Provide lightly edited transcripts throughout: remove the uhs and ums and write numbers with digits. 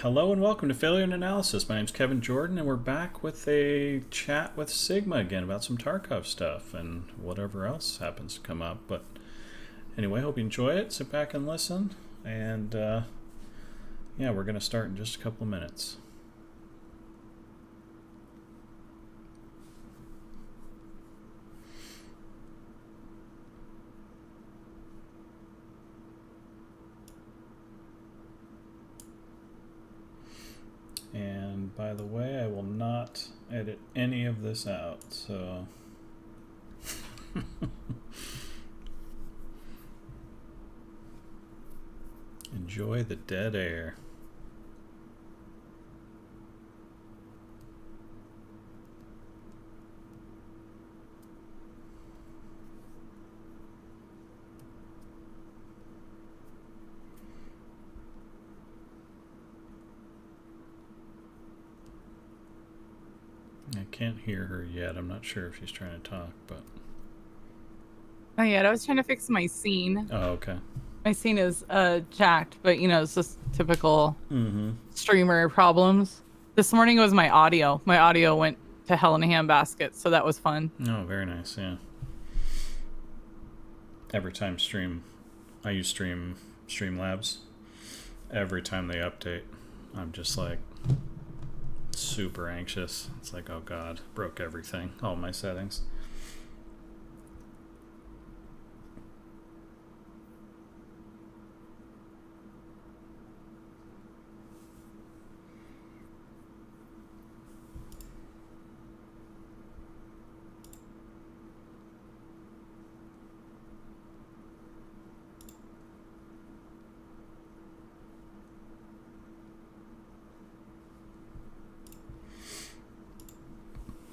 Hello and welcome to Failure and Analysis. My name's Kevin Jordan, and we're back with a chat with Sigma again about some Tarkov stuff and whatever else happens to come up. But anyway, hope you enjoy it. Sit back and listen. And yeah, we're going to start in just a couple of minutes. And by the way, I will not edit any of this out, so enjoy the dead air. I can't hear her yet. I'm not sure if she's trying to talk, but... Oh, yeah, I was trying to fix my scene. Oh, okay. My scene is jacked, but, it's just typical streamer problems. This morning it was my audio. My audio went to hell in a handbasket, so that was fun. Oh, very nice, yeah. Every time I use Streamlabs. Every time they update, I'm just like... super anxious. It's like, oh god, broke everything, all my settings.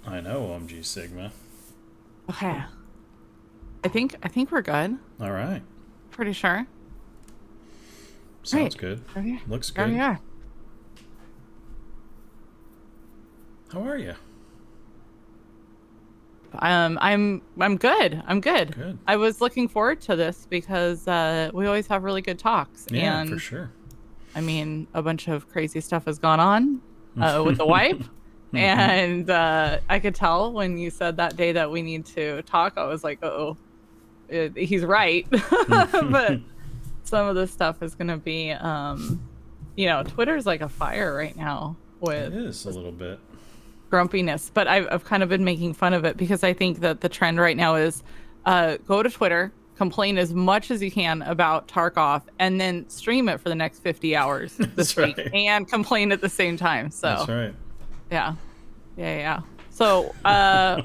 I know, OMG Sigma. Okay. I think we're good. All right. Pretty sure. Sounds good. Okay. Looks good. There we are. How are you? I'm good. I'm good. Good. I was looking forward to this because we always have really good talks. Yeah, and for sure. I mean, a bunch of crazy stuff has gone on with the wipe. And I could tell when you said that day that we need to talk, I was like, he's right. But some of this stuff is going to be, Twitter's like a fire right now with It is a little bit. grumpiness. But I've kind of been making fun of it because I think that the trend right now is go to Twitter, complain as much as you can about Tarkov, and then stream it for the next 50 hours this week right. and complain at the same time. So That's right. Yeah. So,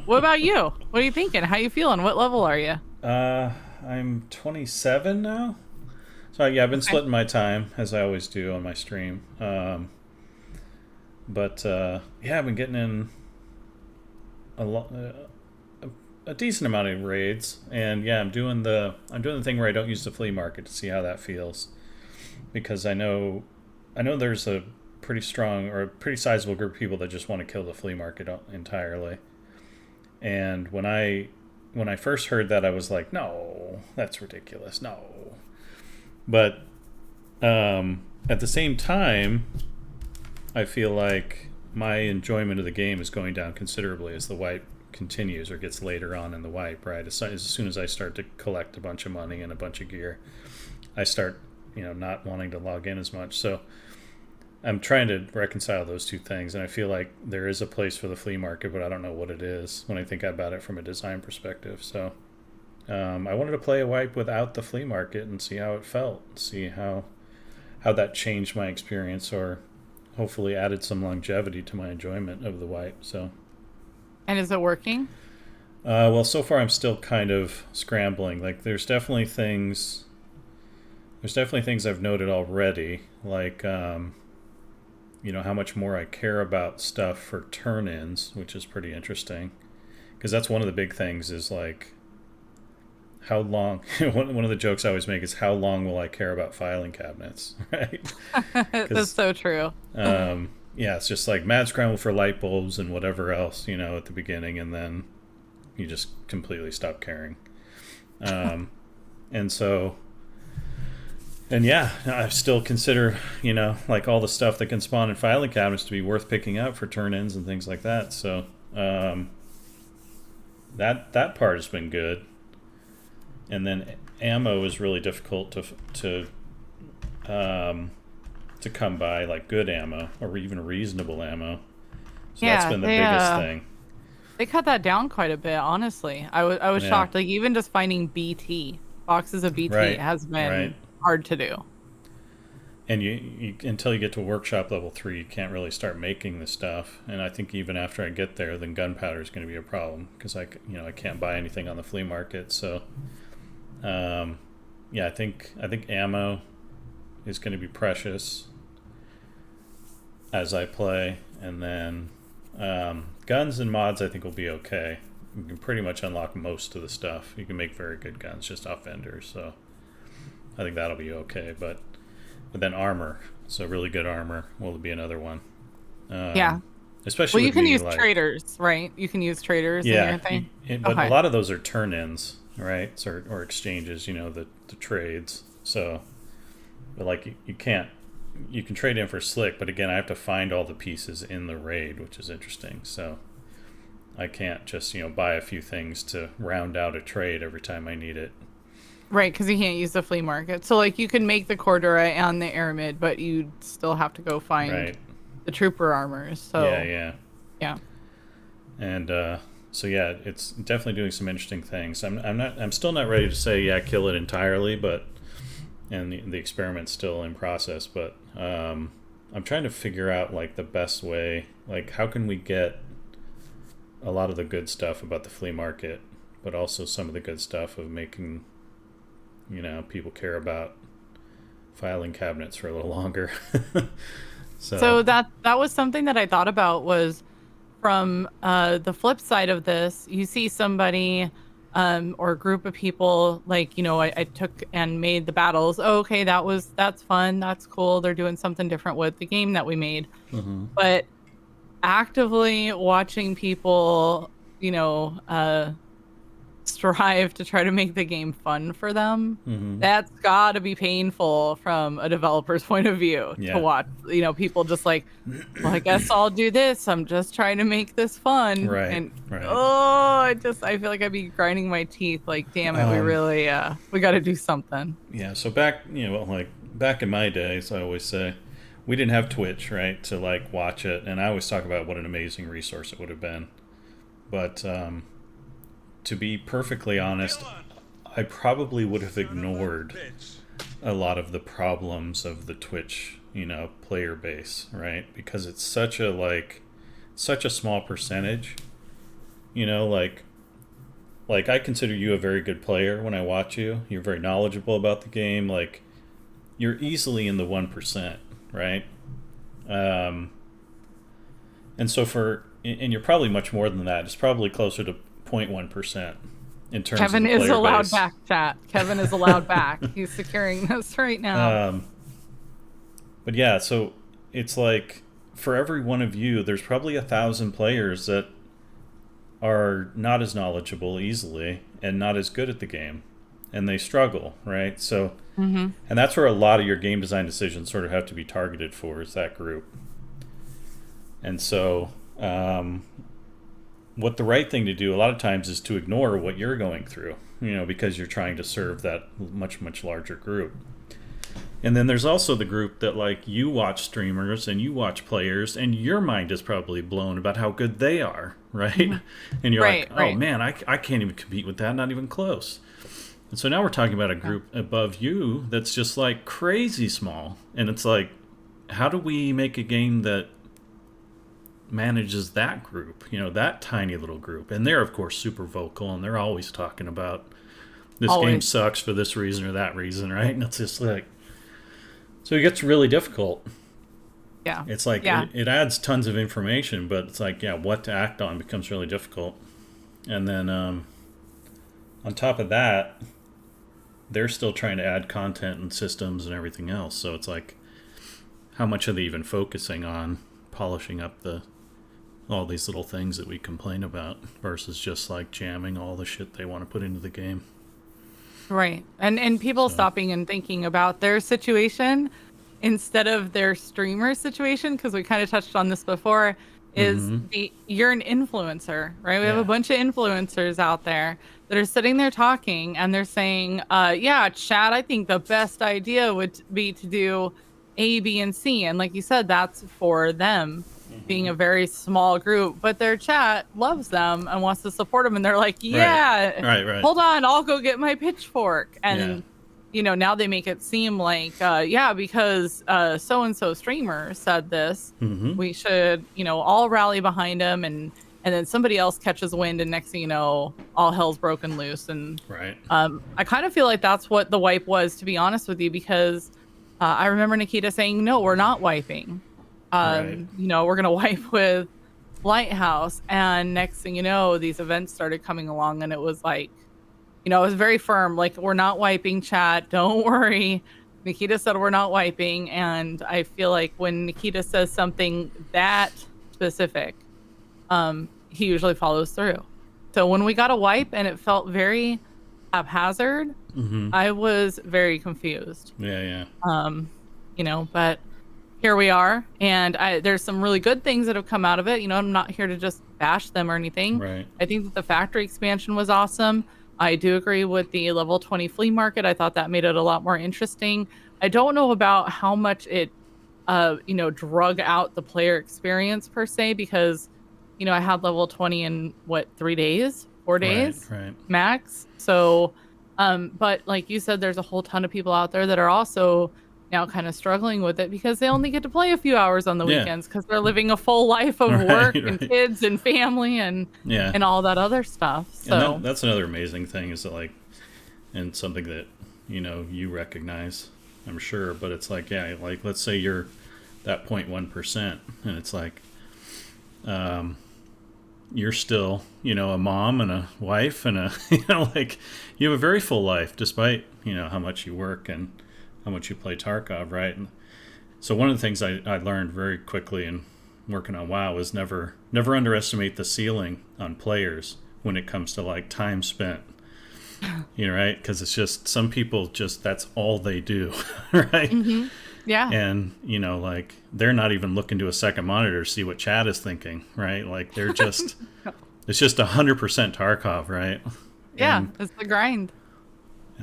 what about you? What are you thinking? How you feeling? What level are you? I'm 27 now. So yeah, I've been splitting my time as I always do on my stream. But yeah, I've been getting in a decent amount of raids, and yeah, I'm doing the thing where I don't use the flea market to see how that feels, because I know there's a pretty strong or a pretty sizable group of people that just want to kill the flea market entirely. And when I first heard that, I was like, no, that's ridiculous, no. But at the same time, I feel like my enjoyment of the game is going down considerably as the wipe continues or gets later on in the wipe, right? As soon as I start to collect a bunch of money and a bunch of gear, I start not wanting to log in as much. So I'm trying to reconcile those two things, and I feel like there is a place for the flea market, but I don't know what it is when I think about it from a design perspective. So I wanted to play a wipe without the flea market and see how it felt, see how that changed my experience, or hopefully added some longevity to my enjoyment of the wipe. So. And is it working? Well, so far I'm still kind of scrambling. Like, there's definitely things I've noted already, like how much more I care about stuff for turn-ins, which is pretty interesting, because that's one of the big things is like how long. One of the jokes I always make is how long will I care about filing cabinets, right? That's so true. Yeah, it's just like mad scramble for light bulbs and whatever else, at the beginning, and then you just completely stop caring. And so And yeah, I still consider, like all the stuff that can spawn in filing cabinets to be worth picking up for turn-ins and things like that. So that part has been good. And then ammo is really difficult to come by, like good ammo or even reasonable ammo. So that's Yeah, been the biggest thing. they cut that down quite a bit, honestly. I was Yeah. shocked. Like even just finding BT, boxes of BT Right. has Right. been hard to do. And you until you get to workshop level 3, you can't really start making the stuff. And I think even after I get there, then gunpowder is going to be a problem because I can't buy anything on the flea market. So, yeah, I think ammo is going to be precious as I play, and then guns and mods I think will be okay. You can pretty much unlock most of the stuff. You can make very good guns just off vendors, so I think that'll be okay. But then armor, so really good armor will be another one. Yeah. Especially Well, you with can me, use like, traders, right? You can use traders in yeah, your thing. but a Okay. lot of those are turn-ins, right? So, or exchanges, the trades. So, but like you can't, you can trade in for slick, but again, I have to find all the pieces in the raid, which is interesting. So I can't just buy a few things to round out a trade every time I need it. Right, because you can't use the flea market. So like you can make the Cordura and the Aramid, but you still have to go find Right. the trooper armors. So Yeah. And so yeah, it's definitely doing some interesting things. I'm still not ready to say kill it entirely, but and the experiment's still in process. But I'm trying to figure out like the best way. Like how can we get a lot of the good stuff about the flea market, but also some of the good stuff of making people care about filing cabinets for a little longer. So that was something that I thought about was from the flip side of this. You see somebody or a group of people like I took and made the battles. Oh, okay, that's fun, that's cool. They're doing something different with the game that we made. Mm-hmm. But actively watching people, strive to try to make the game fun for them. Mm-hmm. That's got to be painful from a developer's point of view to watch. People just like, well, I guess I'll do this. I'm just trying to make this fun. Right. And Right. I feel like I'd be grinding my teeth. Like, damn it, we really, we got to do something. Yeah. So back, like back in my days, I always say we didn't have Twitch, right, to like watch it, and I always talk about what an amazing resource it would have been. But to be perfectly honest, I probably would have ignored a lot of the problems of the Twitch, player base, right? Because it's such a small percentage, like I consider you a very good player when I watch you. You're very knowledgeable about the game. Like you're easily in the 1%, right? And so and you're probably much more than that. It's probably closer to 0.1% in terms Kevin of the player is allowed base. back, chat. Kevin is allowed back. He's securing this right now. But yeah, so it's like for every one of you, there's probably 1,000 players that are not as knowledgeable easily and not as good at the game, and they struggle, right? So, and that's where a lot of your game design decisions sort of have to be targeted for, is that group. And so, what the right thing to do a lot of times is to ignore what you're going through, because you're trying to serve that much, much larger group. And then there's also the group that like you watch streamers and you watch players and your mind is probably blown about how good they are, right? And you're like, oh man, I can't even compete with that, not even close. And so now we're talking about a group above you that's just like crazy small. And it's like, how do we make a game that manages that group, that tiny little group? And they're of course super vocal and they're always talking about this game sucks for this reason or that reason, right? And it's just like, so it gets really difficult. Yeah. It's like it adds tons of information, but it's like, what to act on becomes really difficult. And then on top of that, they're still trying to add content and systems and everything else. So it's like, how much are they even focusing on polishing up all these little things that we complain about versus just like jamming all the shit they want to put into the game? Right. And people So, stopping and thinking about their situation instead of their streamer situation, because we kind of touched on this before, is hmm you're an influencer, right? We have a yeah, bunch of influencers out there that are sitting there talking and they're saying, yeah, Chad, I think the best idea would be to do A, B, and C. And like you said, that's for them being a very small group, but their chat loves them and wants to support them. And they're like, right, yeah, right, hold on, I'll go get my pitchfork. yeah, And now they make it seem like, yeah, because so and so streamer said this, hmm we should, all rally behind him, and then somebody else catches wind, and next thing you know, all hell's broken loose. And right, I kind of feel like that's what the wipe was, to be honest with you, because I remember Nikita saying, "No, we're not wiping. right, We're gonna wipe with Lighthouse." And next thing you know, these events started coming along, and it was like, it was very firm, like, we're not wiping, chat. Don't worry. Nikita said we're not wiping. And I feel like when Nikita says something that specific, he usually follows through. So when we got a wipe and it felt very haphazard, hmm I was very confused. yeah, yeah, But here we are, and there's some really good things that have come out of it. I'm not here to just bash them or anything. right, I think that the factory expansion was awesome. I do agree with the level 20 flea market. I thought that made it a lot more interesting. I don't know about how much it, drug out the player experience per se, because, I had level 20 in what, 3 days, four right, days right, max. So, but like you said, there's a whole ton of people out there that are also now kind of struggling with it because they only get to play a few hours on the yeah, weekends because they're living a full life of right, work and right, kids and family and yeah. all that other stuff. And So that's another amazing thing is that like, and something that you recognize, I'm sure, but it's like, yeah, like let's say you're that 0.1%, and it's like, you're still a mom and a wife and a like you have a very full life despite how much you work and how much you play Tarkov, right? And so one of the things I learned very quickly in working on WoW is never underestimate the ceiling on players when it comes to like time spent, right? Because it's just some people just that's all they do, right? hmm yeah, And like they're not even looking to a second monitor to see what chat is thinking, right? Like they're just it's just 100% Tarkov, right? yeah, And it's the grind.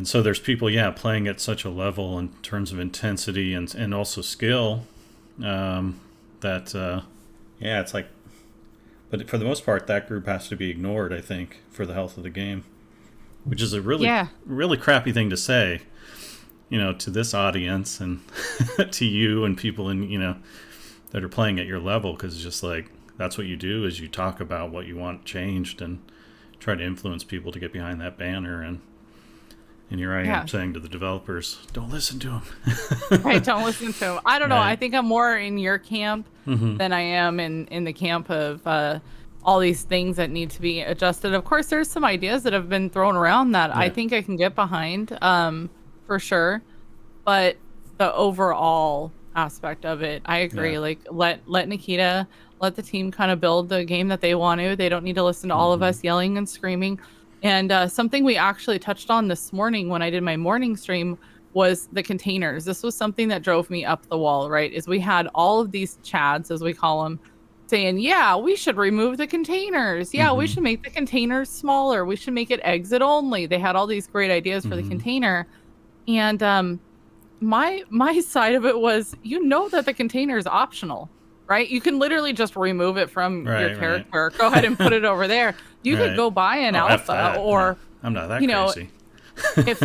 so there's people, playing at such a level in terms of intensity and also skill, that it's like, but for the most part, that group has to be ignored, I think, for the health of the game, which is a really, Yeah, really crappy thing to say, to this audience and to you and people that are playing at your level, because it's just like that's what you do is you talk about what you want changed and try to influence people to get behind that banner. And here I yeah. am saying to the developers, don't listen to them. Right, don't listen to him. I don't know. I Right. think I'm more in your camp hmm than I am in the camp of all these things that need to be adjusted. Of course, there's some ideas that have been thrown around that I Yeah. think I can get behind, for sure. But the overall aspect of it, I agree. Yeah. Like let Nikita, let the team kind of build the game that they want to. They don't need to listen to all of hmm us yelling and screaming. And something we actually touched on this morning when I did my morning stream was the containers. This was something that drove me up the wall, right? Is we had all of these chads, as we call them, saying, yeah, we should remove the containers. Yeah, we hmm should make the containers smaller. We should make it exit only. They had all these great ideas for the hmm container. And my side of it was, that the container is optional, right? You can literally just remove it from your Right. Right. character. Go ahead and put it over there. You could Right. go buy an Oh, F alpha, that. No, or I'm not that you know crazy. if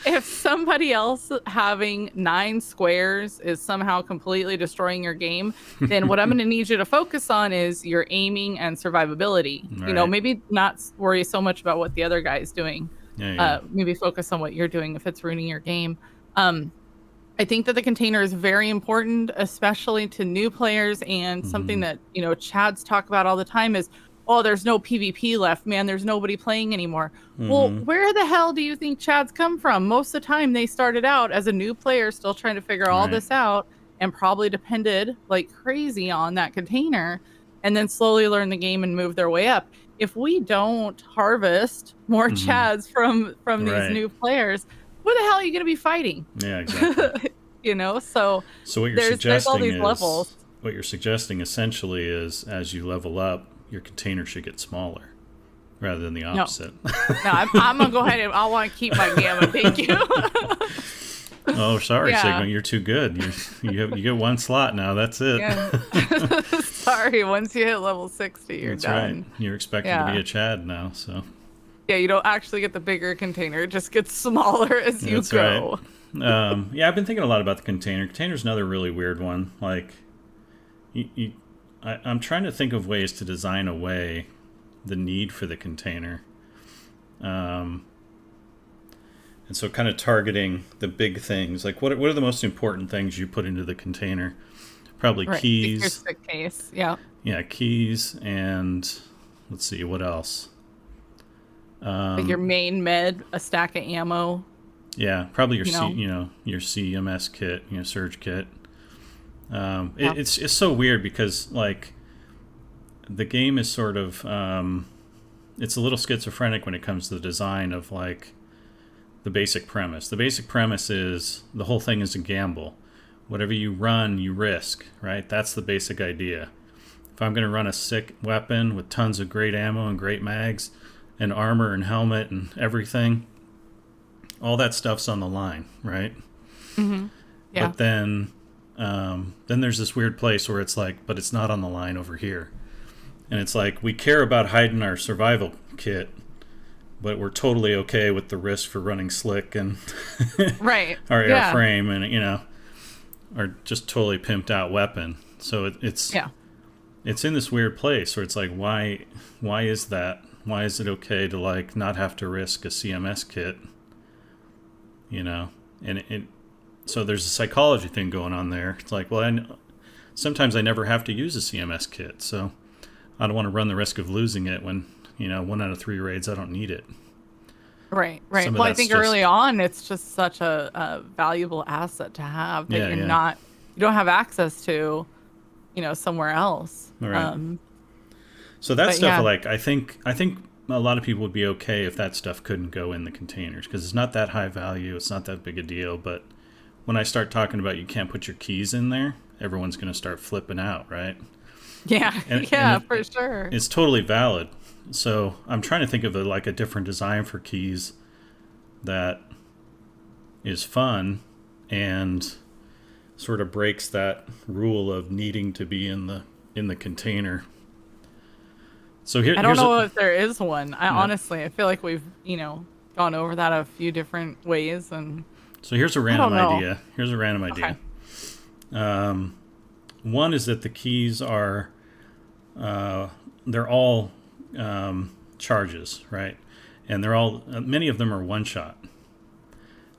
if somebody else having 9 squares is somehow completely destroying your game, then what I'm going to need you to focus on is your aiming and survivability. Right. Maybe not worry so much about what the other guy is doing. Yeah. Yeah. Maybe focus on what you're doing if it's ruining your game. I think that the container is very important, especially to new players, and something hmm that, Chads talk about all the time is, oh, there's no PvP left, man. There's nobody playing anymore. Well, hmm where the hell do you think Chads come from? Most of the time, they started out as a new player, still trying to figure all Right. this out, and probably depended like crazy on that container, and then slowly learn the game and move their way up. if we don't harvest more chads from these Right. new players, where the hell are you going to be fighting? Yeah, exactly. So So there's all these levels. what you're suggesting essentially is as you level up, your container should get smaller rather than the No, opposite. no, I'm gonna go ahead and I want to keep my gamma. Thank you. Oh, sorry, Yeah. Sigma, you're too good. You get one slot now. That's it. Yeah. Sorry, once you hit level 60, you're That's done. right. You're expected to be Yeah. a Chad now. So Yeah, you don't actually get the bigger container. It just gets smaller as you that's go. right. Yeah, I've been thinking a lot about the container. Container's another really weird one. Like, I'm trying to think of ways to design away the need for the container. And so kind of targeting the big things. Like, what are the most important things you put into the container? Probably Right. keys. Your stick case. Yeah. Yeah, keys and let's see, what else? Like your main med, a stack of ammo. Yeah, probably your You know. your CMS kit, surge kit. Yeah. It's so weird because like the game is sort of it's a little schizophrenic when it comes to the design of like the basic premise. The basic premise is the whole thing is a gamble. Whatever you run, you risk, right? That's the basic idea. If I'm going to run a sick weapon with tons of great ammo and great mags and armor and helmet and everything, all that stuff's on the line, right? Mm-hmm. Yeah. But then there's this weird place where it's like, but it's not on the line over here. And it's like, we care about hiding our survival kit, but we're totally okay with the risk for running slick and Right. our Yeah. airframe and, our just totally pimped out weapon. So it's in this weird place where it's like, why is that? Why is it okay to like not have to risk a CMS kit? And so there's a psychology thing going on there. It's like, well, sometimes I never have to use a CMS kit, so I don't want to run the risk of losing it when 1 out of 3 raids I don't need it. Right. Well, I think early on it's just such a valuable asset to have that you don't have access to, somewhere else. Right. So that stuff, like I think a lot of people would be okay if that stuff couldn't go in the containers because it's not that high value, it's not that big a deal. But when I start talking about you can't put your keys in there, everyone's going to start flipping out, right? Yeah, and for sure. It's totally valid. So I'm trying to think of a different design for keys that is fun and sort of breaks that rule of needing to be in the container. So I don't know if there is one. Honestly, I feel like we've gone over that a few different ways, and so here's a random idea. Okay. One is that the keys are they're all charges, right? And they're all many of them are one shot,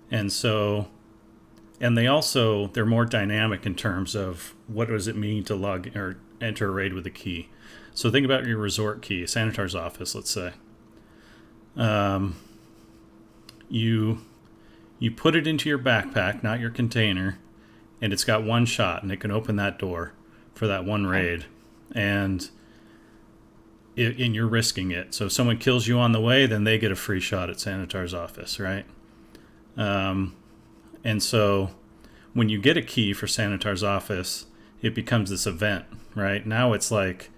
and they're more dynamic in terms of what does it mean to log or enter a raid with a key. So think about your resort key, Sanitar's office, let's say. You put it into your backpack, not your container, and it's got one shot, and it can open that door for that one raid, and you're risking it. So if someone kills you on the way, then they get a free shot at Sanitar's office, right? And so when you get a key for Sanitar's office, it becomes this event, right? Now it's like,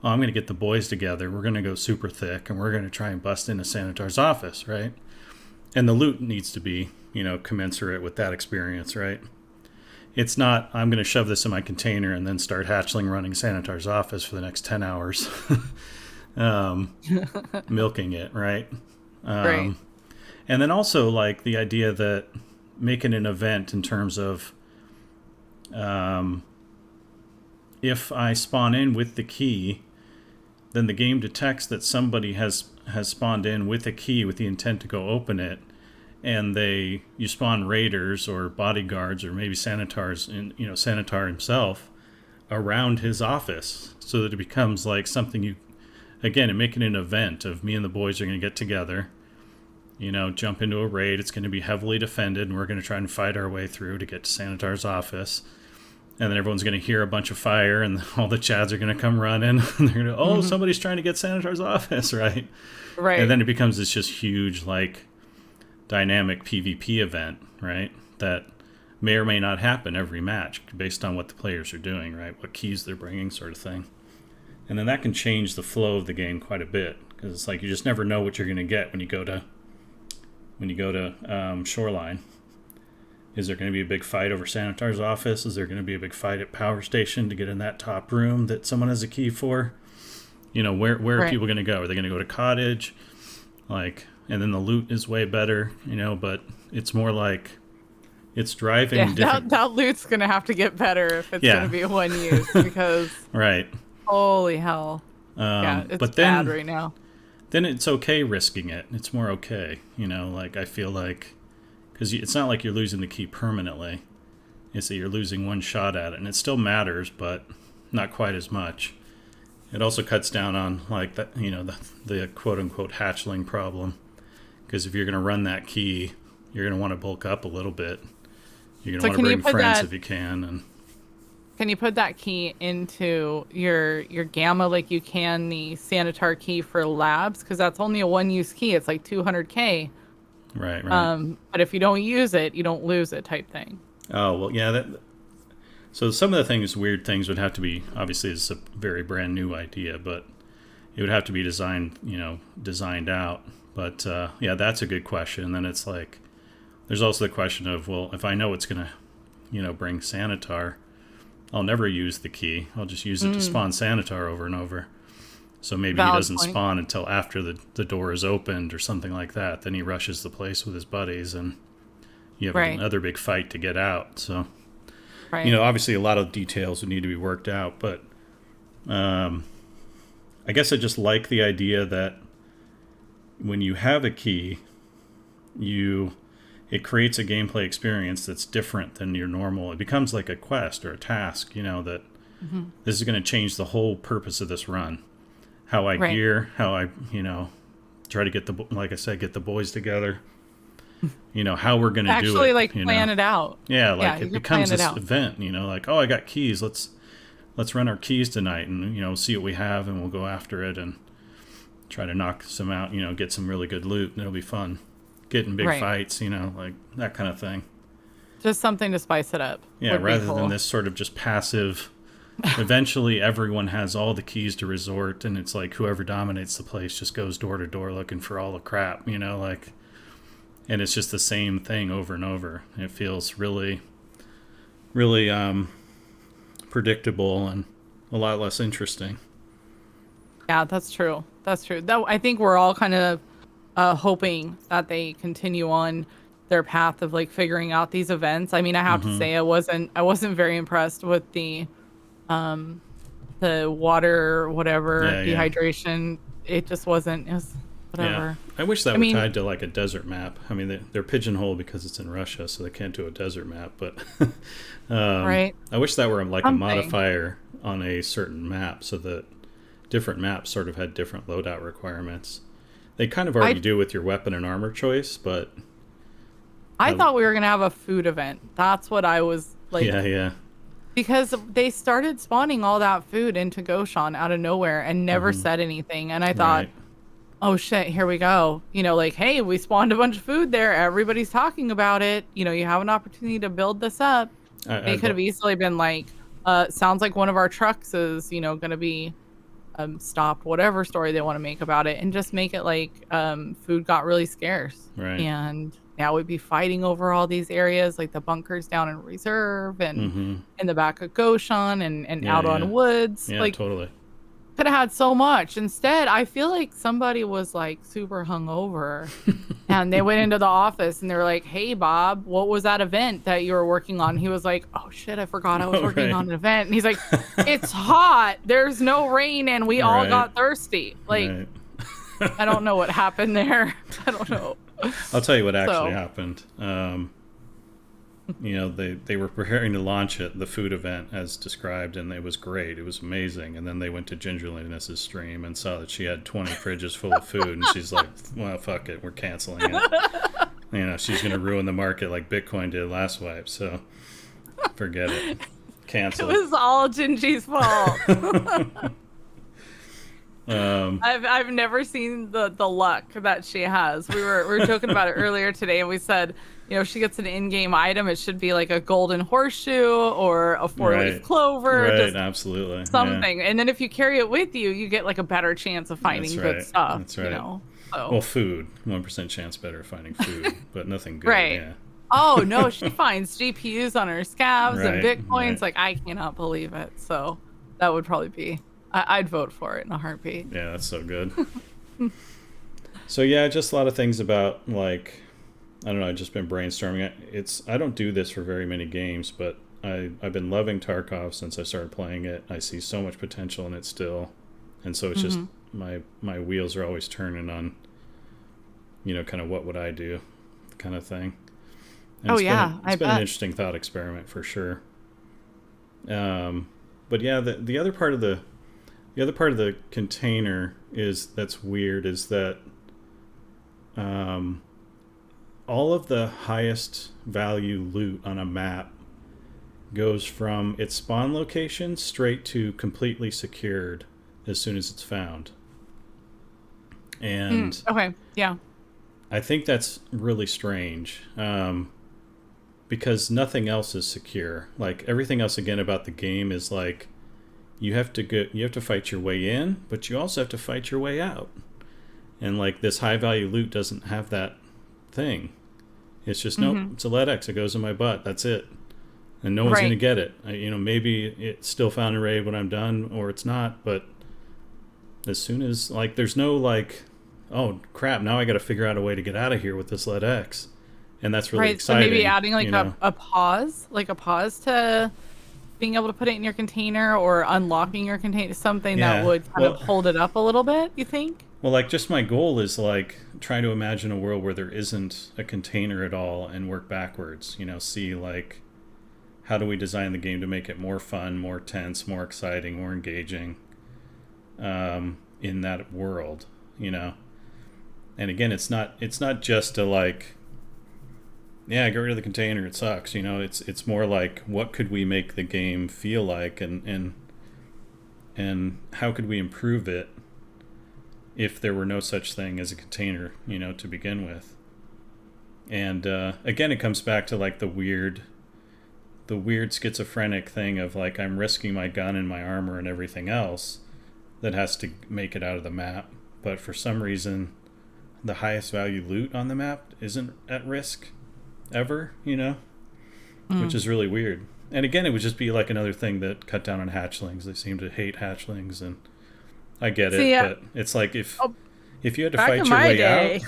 oh, I'm going to get the boys together. We're going to go super thick, and we're going to try and bust into Sanitar's office, right? And the loot needs to be, commensurate with that experience, right? It's not, I'm going to shove this in my container and then start hatchling running Sanitar's office for the next 10 hours, milking it, right? Right. And then also, like, the idea that making an event in terms of if I spawn in with the key, then the game detects that somebody has spawned in with a key with the intent to go open it, and you spawn raiders or bodyguards or maybe Sanitar's, Sanitar himself around his office, so that it becomes like something and making an event of me and the boys are going to get together, jump into a raid. It's going to be heavily defended, and we're going to try and fight our way through to get to Sanitar's office. and then everyone's going to hear a bunch of fire, and all the Chads are going to come running. And they're going to, somebody's trying to get Sanitar's office, right? Right. And then it becomes this just huge, like, dynamic PvP event, right? That may or may not happen every match based on what the players are doing, right? What keys they're bringing, sort of thing. And then that can change the flow of the game quite a bit, because it's like you just never know what you're going to get when you go to Shoreline. Is there going to be a big fight over Sanitar's office? Is there going to be a big fight at Power Station to get in that top room that someone has a key for? You know, where are people going to go? Are they going to go to Cottage? Like, and then the loot is way better, you know, but it's more like it's driving different... that loot's going to have to get better if it's going to be one use, because right. Holy hell. It's but then, bad right now. Then it's okay risking it. It's more okay, you know, like I feel like, because it's not like you're losing the key permanently. It's that you're losing one shot at it, and it still matters, but not quite as much. It also cuts down on, like, the, you know, the quote-unquote hatchling problem, because if you're going to run that key, you're going to want to bulk up a little bit. You're going to want to bring friends if you can. And can you put that key into your Gamma like you can the Sanitar key for labs? Because that's only a one-use key. It's like 200K. Right. But if you don't use it, you don't lose it, type thing. Oh, well, yeah. So some of the things, weird things, would have to be, obviously it's a very brand new idea, but it would have to be designed out. But yeah, that's a good question. And then it's like, there's also the question of, well, if I know it's going to, you know, bring Sanitar, I'll never use the key. I'll just use it to spawn Sanitar over and over. So maybe he doesn't spawn until after the door is opened or something like that. Then he rushes the place with his buddies, and you have another big fight to get out. So, you know, obviously a lot of details would need to be worked out. But I guess I just like the idea that when you have a key, it creates a gameplay experience that's different than your normal. It becomes like a quest or a task, you know, that this is going to change the whole purpose of this run. How I gear, how I, you know, try to get like I said, get the boys together. You know, how we're going to do it. Actually, like, plan it out. Yeah, like it becomes this event, you know, like, oh, I got keys. Let's run our keys tonight and, you know, see what we have, and we'll go after it and try to knock some out, you know, get some really good loot, and it'll be fun. Getting big fights, you know, like that kind of thing. Just something to spice it up. Yeah, rather than this sort of just passive. Eventually, everyone has all the keys to resort, and it's like whoever dominates the place just goes door to door looking for all the crap, you know, like, and it's just the same thing over and over. It feels really, really predictable and a lot less interesting. Yeah, that's true. That's true. Though I think we're all kind of hoping that they continue on their path of like figuring out these events. I mean, I have to say I wasn't very impressed with the water, whatever, dehydration. It just wasn't. It was whatever. Yeah. I wish that were tied to like a desert map. I mean, they're pigeonholed because it's in Russia, so they can't do a desert map. But I wish that were like a modifier on a certain map, so that different maps sort of had different loadout requirements. They kind of already do with your weapon and armor choice, but I thought we were gonna have a food event. That's what I was like. Yeah. Because they started spawning all that food into Goshan out of nowhere and never said anything, and I thought, oh shit, here we go. You know, like, hey, we spawned a bunch of food there. Everybody's talking about it. You know, you have an opportunity to build this up. They could have easily been like, sounds like one of our trucks is, you know, gonna be stopped, whatever story they want to make about it, and just make it like food got really scarce, and now we'd be fighting over all these areas, like the bunkers down in reserve and in the back of Goshan and out on woods. Like, totally could have had so much. Instead, I feel like somebody was like super hungover and they went into the office and they were like, hey Bob, what was that event that you were working on? He was like, oh shit, I forgot I was working on an event. And he's like, it's hot, there's no rain, and we all got thirsty. Like, I don't know what happened there. I don't know. I'll tell you what actually happened. You know, they were preparing to launch it, the food event as described, and it was great. It was amazing. And then they went to Ginger Linus's stream and saw that she had 20 fridges full of food, and she's like, well, fuck it, we're canceling it. You know, she's going to ruin the market like Bitcoin did last wipe, so forget it. It Canceled. was all Gingy's fault. um, I've never seen the luck that she has. We were joking about it earlier today, and we said, if she gets an in-game item, it should be like a golden horseshoe or a four-leaf right. clover, Right. just Absolutely. Yeah. something. And then if you carry it with you, you get like a better chance of That's finding good right. stuff. That's right. So Well, food. 1% chance better finding food, but nothing good. right. Yeah. Oh no, she finds GPUs on her scavs and Right. bitcoins. Right. Like I cannot believe it. So that would probably be. I'd vote for it in a heartbeat. Yeah, that's so good. So yeah, just a lot of things about like, I don't know. I've just been brainstorming. I don't do this for very many games, but I've been loving Tarkov since I started playing it. I see so much potential in it still, and so it's just my wheels are always turning on. Kind of what would I do, kind of thing. And it's been an interesting thought experiment for sure. But yeah, the other part of the container that's weird is that all of the highest value loot on a map goes from its spawn location straight to completely secured as soon as it's found. And okay, yeah. I think that's really strange. Because nothing else is secure. Like everything else again about the game is like you have to fight your way in, but you also have to fight your way out. And like this high value loot doesn't have that thing. It's just nope, it's a lead X, it goes in my butt. That's it. And no one's gonna get it. Maybe it's still found in raid when I'm done, or it's not, but as soon as like there's no like, oh crap, now I gotta figure out a way to get out of here with this lead X. And that's really exciting. So maybe adding like a pause to being able to put it in your container or unlocking your container, something that would kind of hold it up a little bit, you think? Well, like just my goal is like trying to imagine a world where there isn't a container at all and work backwards, see like how do we design the game to make it more fun, more tense, more exciting, more engaging in that world, And again, it's not just a like, yeah, get rid of the container, it sucks, it's more like what could we make the game feel like and how could we improve it if there were no such thing as a container, to begin with. And again, it comes back to like the weird schizophrenic thing of like I'm risking my gun and my armor and everything else that has to make it out of the map, but for some reason the highest value loot on the map isn't at risk ever, which is really weird. And again, it would just be like another thing that cut down on hatchlings. They seem to hate hatchlings, and I get it, but it's like if you had to fight your way out.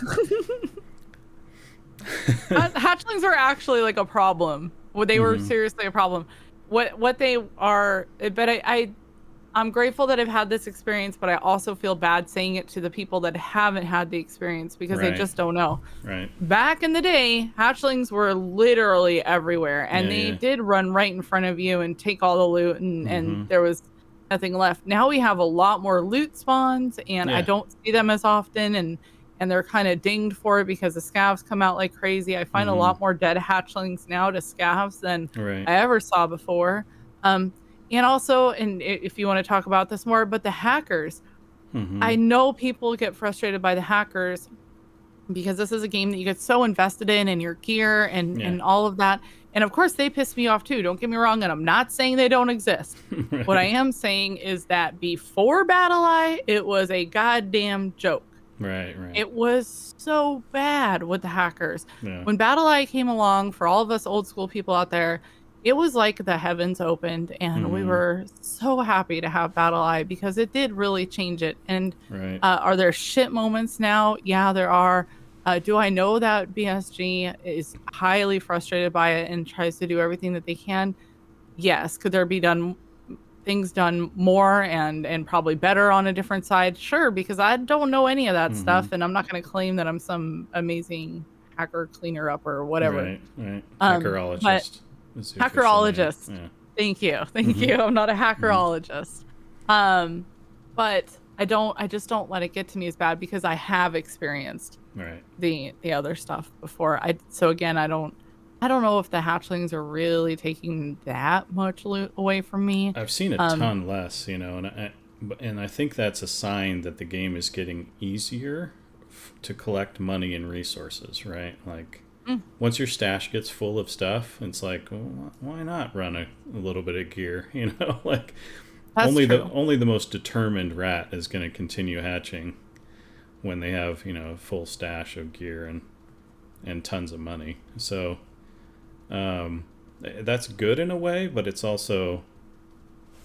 Hatchlings are actually like a problem. Well, they were seriously a problem. What they are, but I'm grateful that I've had this experience, but I also feel bad saying it to the people that haven't had the experience because they just don't know. Right. Back in the day, hatchlings were literally everywhere, and they did run right in front of you and take all the loot, and there was nothing left. Now we have a lot more loot spawns, and I don't see them as often, and they're kind of dinged for it because the scavs come out like crazy. I find a lot more dead hatchlings now to scavs than I ever saw before. And also, and if you want to talk about this more, but the hackers, I know people get frustrated by the hackers because this is a game that you get so invested in and your gear and all of that. And of course, they piss me off too. Don't get me wrong. And I'm not saying they don't exist. What I am saying is that before BattleEye, it was a goddamn joke. Right. It was so bad with the hackers. Yeah. When BattleEye came along, for all of us old school people out there, it was like the heavens opened, and we were so happy to have BattleEye because it did really change it. And are there shit moments now? Yeah, there are. Do I know that BSG is highly frustrated by it and tries to do everything that they can? Yes. Could there be things done more and probably better on a different side? Sure, because I don't know any of that stuff, and I'm not going to claim that I'm some amazing hacker cleaner up or whatever. Right. Hackerologist. Hackerologist. Yeah. Thank you. I'm not a hackerologist. But I just don't let it get to me as bad because I have experienced the other stuff before. So again, I don't I don't know if the hatchlings are really taking that much loot away from me. I've seen a Um, ton less, and I think that's a sign that the game is getting easier to collect money and resources, right? Like mm, once your stash gets full of stuff, it's like, well, why not run a little bit of gear? Like that's true. only the most determined rat is going to continue hatching when they have a full stash of gear and tons of money. So um, that's good in a way, but it's also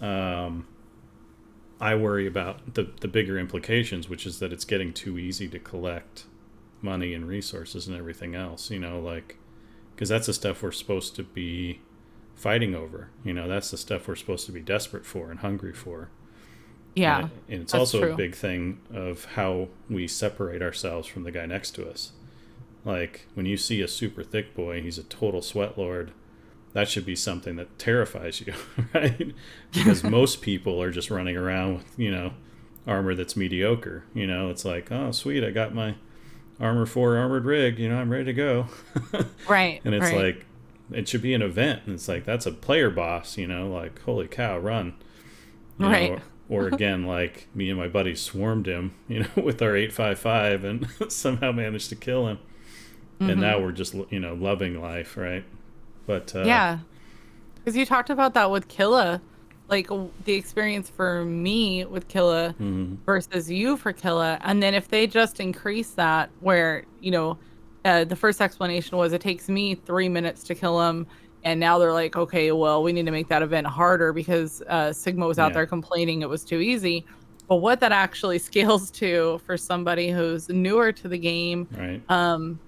um, I worry about the bigger implications, which is that it's getting too easy to collect money and resources and everything else. Like because that's the stuff we're supposed to be fighting over. That's the stuff we're supposed to be desperate for and hungry for. Yeah, And it's that's also a true. big thing of how we separate ourselves from the guy next to us. Like when you see a super thick boy, he's a total sweat lord. That should be something that terrifies you, right? Because most people are just running around with, armor that's mediocre. It's like, oh, sweet, I got my armor 4 armored rig, I'm ready to go. Right, And it's right, like, it should be an event. And it's like, that's a player boss, like, holy cow, run. you right. know, or again, like me and my buddy swarmed him, with our 855 and somehow managed to kill him. And Hmm. now we're just, loving life, right? But Yeah, because you talked about that with Killa, like the experience for me with Killa mhm, versus you for Killa, and then if they just increase that, where the first explanation was it takes me 3 minutes to kill him, and now they're like, okay, well, we need to make that event harder because Sigma was out yeah, there complaining it was too easy. But what that actually scales to for somebody who's newer to the game, right, um,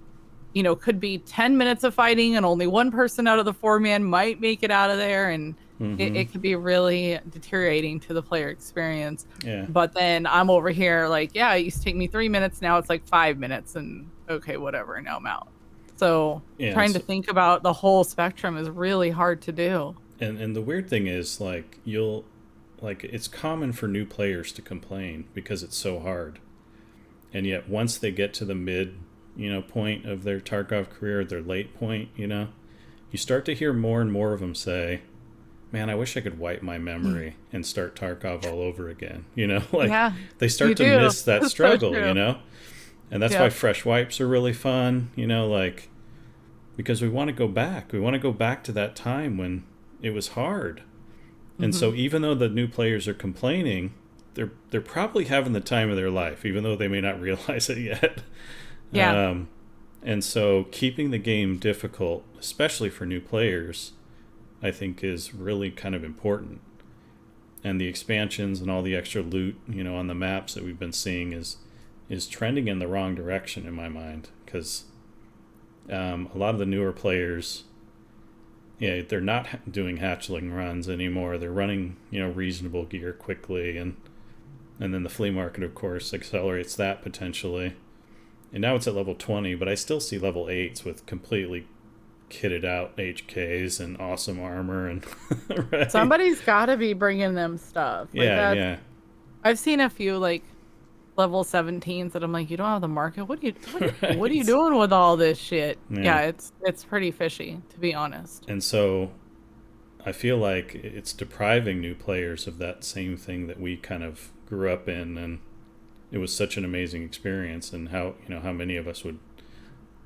could be 10 minutes of fighting and only one person out of the 4 man might make it out of there. And hmm, it could be really deteriorating to the player experience. yeah, But then I'm over here like, yeah, it used to take me 3 minutes. Now it's like 5 minutes. And okay, whatever. Now I'm out. So yeah. trying to think about the whole spectrum is really hard to do. And the weird thing is, like, it's common for new players to complain because it's so hard, and yet once they get to the mid, point of their Tarkov career, their late point, you start to hear more and more of them say, man, I wish I could wipe my memory and start Tarkov all over again. Like Yeah, they you start to do. miss that That's so struggle, true. and that's why Yep. fresh wipes are really fun, like because we want to go back. We want to go back to that time when it was hard. And Hmm. so even though the new players are complaining, they're probably having the time of their life, even though they may not realize it yet. Yeah. Um, and so keeping the game difficult, especially for new players, I think is really kind of important. And the expansions and all the extra loot, on the maps that we've been seeing is trending in the wrong direction in my mind because a lot of the newer players, yeah, they're not doing hatchling runs anymore. They're running, reasonable gear quickly, and then the flea market, of course, accelerates that potentially. And now it's at level 20, but I still see level 8s with completely kitted out HKs and awesome armor and right. Somebody's got to be bringing them stuff. Like Yeah, that's yeah, I've seen a few like level 17s that I'm like, you don't have the market. What are you right. doing with all this shit? Yeah. Yeah, it's pretty fishy to be honest. And so I feel like it's depriving new players of that same thing that we kind of grew up in, and it was such an amazing experience, and how many of us would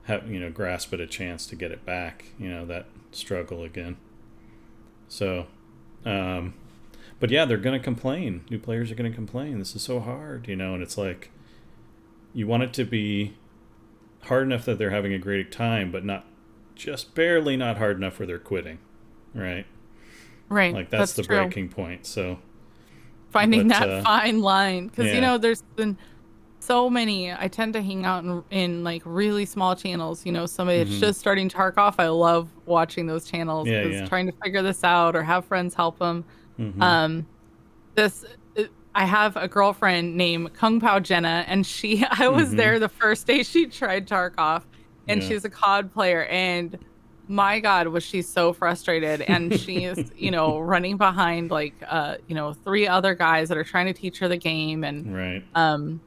have grasp at a chance to get it back, that struggle again. So um but yeah, they're going to complain. New players are going to complain, this is so hard, and it's like you want it to be hard enough that they're having a great time, but not just barely not hard enough where they're quitting, right? Right, Like that's that's the true. breaking point. So Finding but that fine line because yeah, there's been so many. I tend to hang out in like really small channels. Somebody that's hmm, just starting Tarkov. I love watching those channels yeah, because yeah, trying to figure this out or have friends help them. hmm, Um, this I have a girlfriend named Kung Pao Jenna, and I was hmm, there the first day she tried Tarkov, and yeah. she's a COD player, and my God, was she so frustrated. And she is, running behind like three other guys that are trying to teach her the game. And Right. um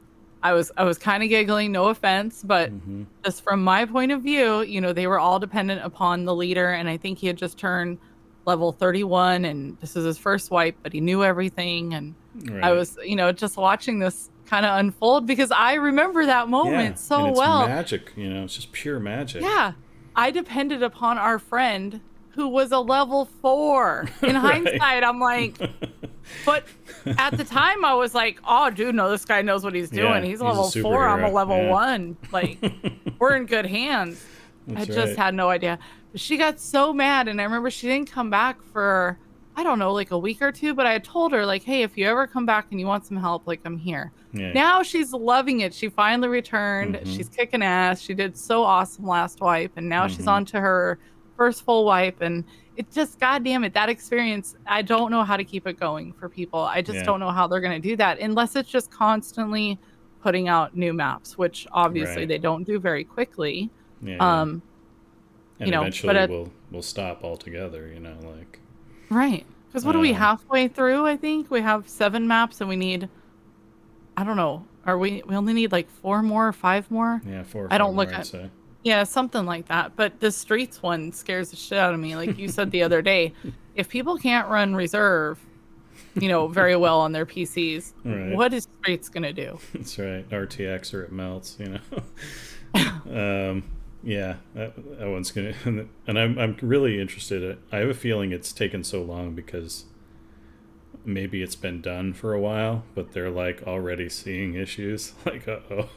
I was kind of giggling, no offense, but Mm-hmm. just from my point of view, they were all dependent upon the leader, and I think he had just turned level 31, and this was his first wipe, but he knew everything, and I Right. was, just watching this kind of unfold because I remember that Yeah, moment and so it's well. magic. It's just pure magic. Yeah, I depended upon our friend who was a level 4. In Right. hindsight, I'm like, but at the time, I was like, "Oh, dude, no, this guy knows what he's doing. Yeah, He's he's a level 4. I'm a superhero. level Yeah. 1. Like, we're in good hands." I That's just right. had no idea. But she got so mad, and I remember she didn't come back for, I don't know, like a week or 2, but I had told her, like, "Hey, if you ever come back and you want some help, like, I'm here." Yeah. Now she's loving it. She finally returned. Mm-hmm. She's kicking ass. She did so awesome last wipe, and now she's Mm-hmm. on to her first full wipe, and it just, goddamn it, that experience, I don't know how to keep it going for people. I just Yeah. don't know how they're going to do that unless it's just constantly putting out new maps, which obviously Right. they don't do very quickly. Yeah. Yeah. Um, And but eventually we'll stop altogether. Like. right. Because what are we, Um. halfway through? I think we have 7 maps and we need, I don't know, we only need like 4 more or 5 more? Yeah, 4 or 5 I don't more, look I'd at, say. yeah, something like that. But the streets one scares the shit out of me. Like you said the other day, if people can't run reserve, very well on their PCs, Right. what is streets gonna do? That's right. RTX or it melts. Yeah, that one's gonna. And I'm really interested. I have a feeling it's taken so long because maybe it's been done for a while, but they're like already seeing issues. Like, uh-oh.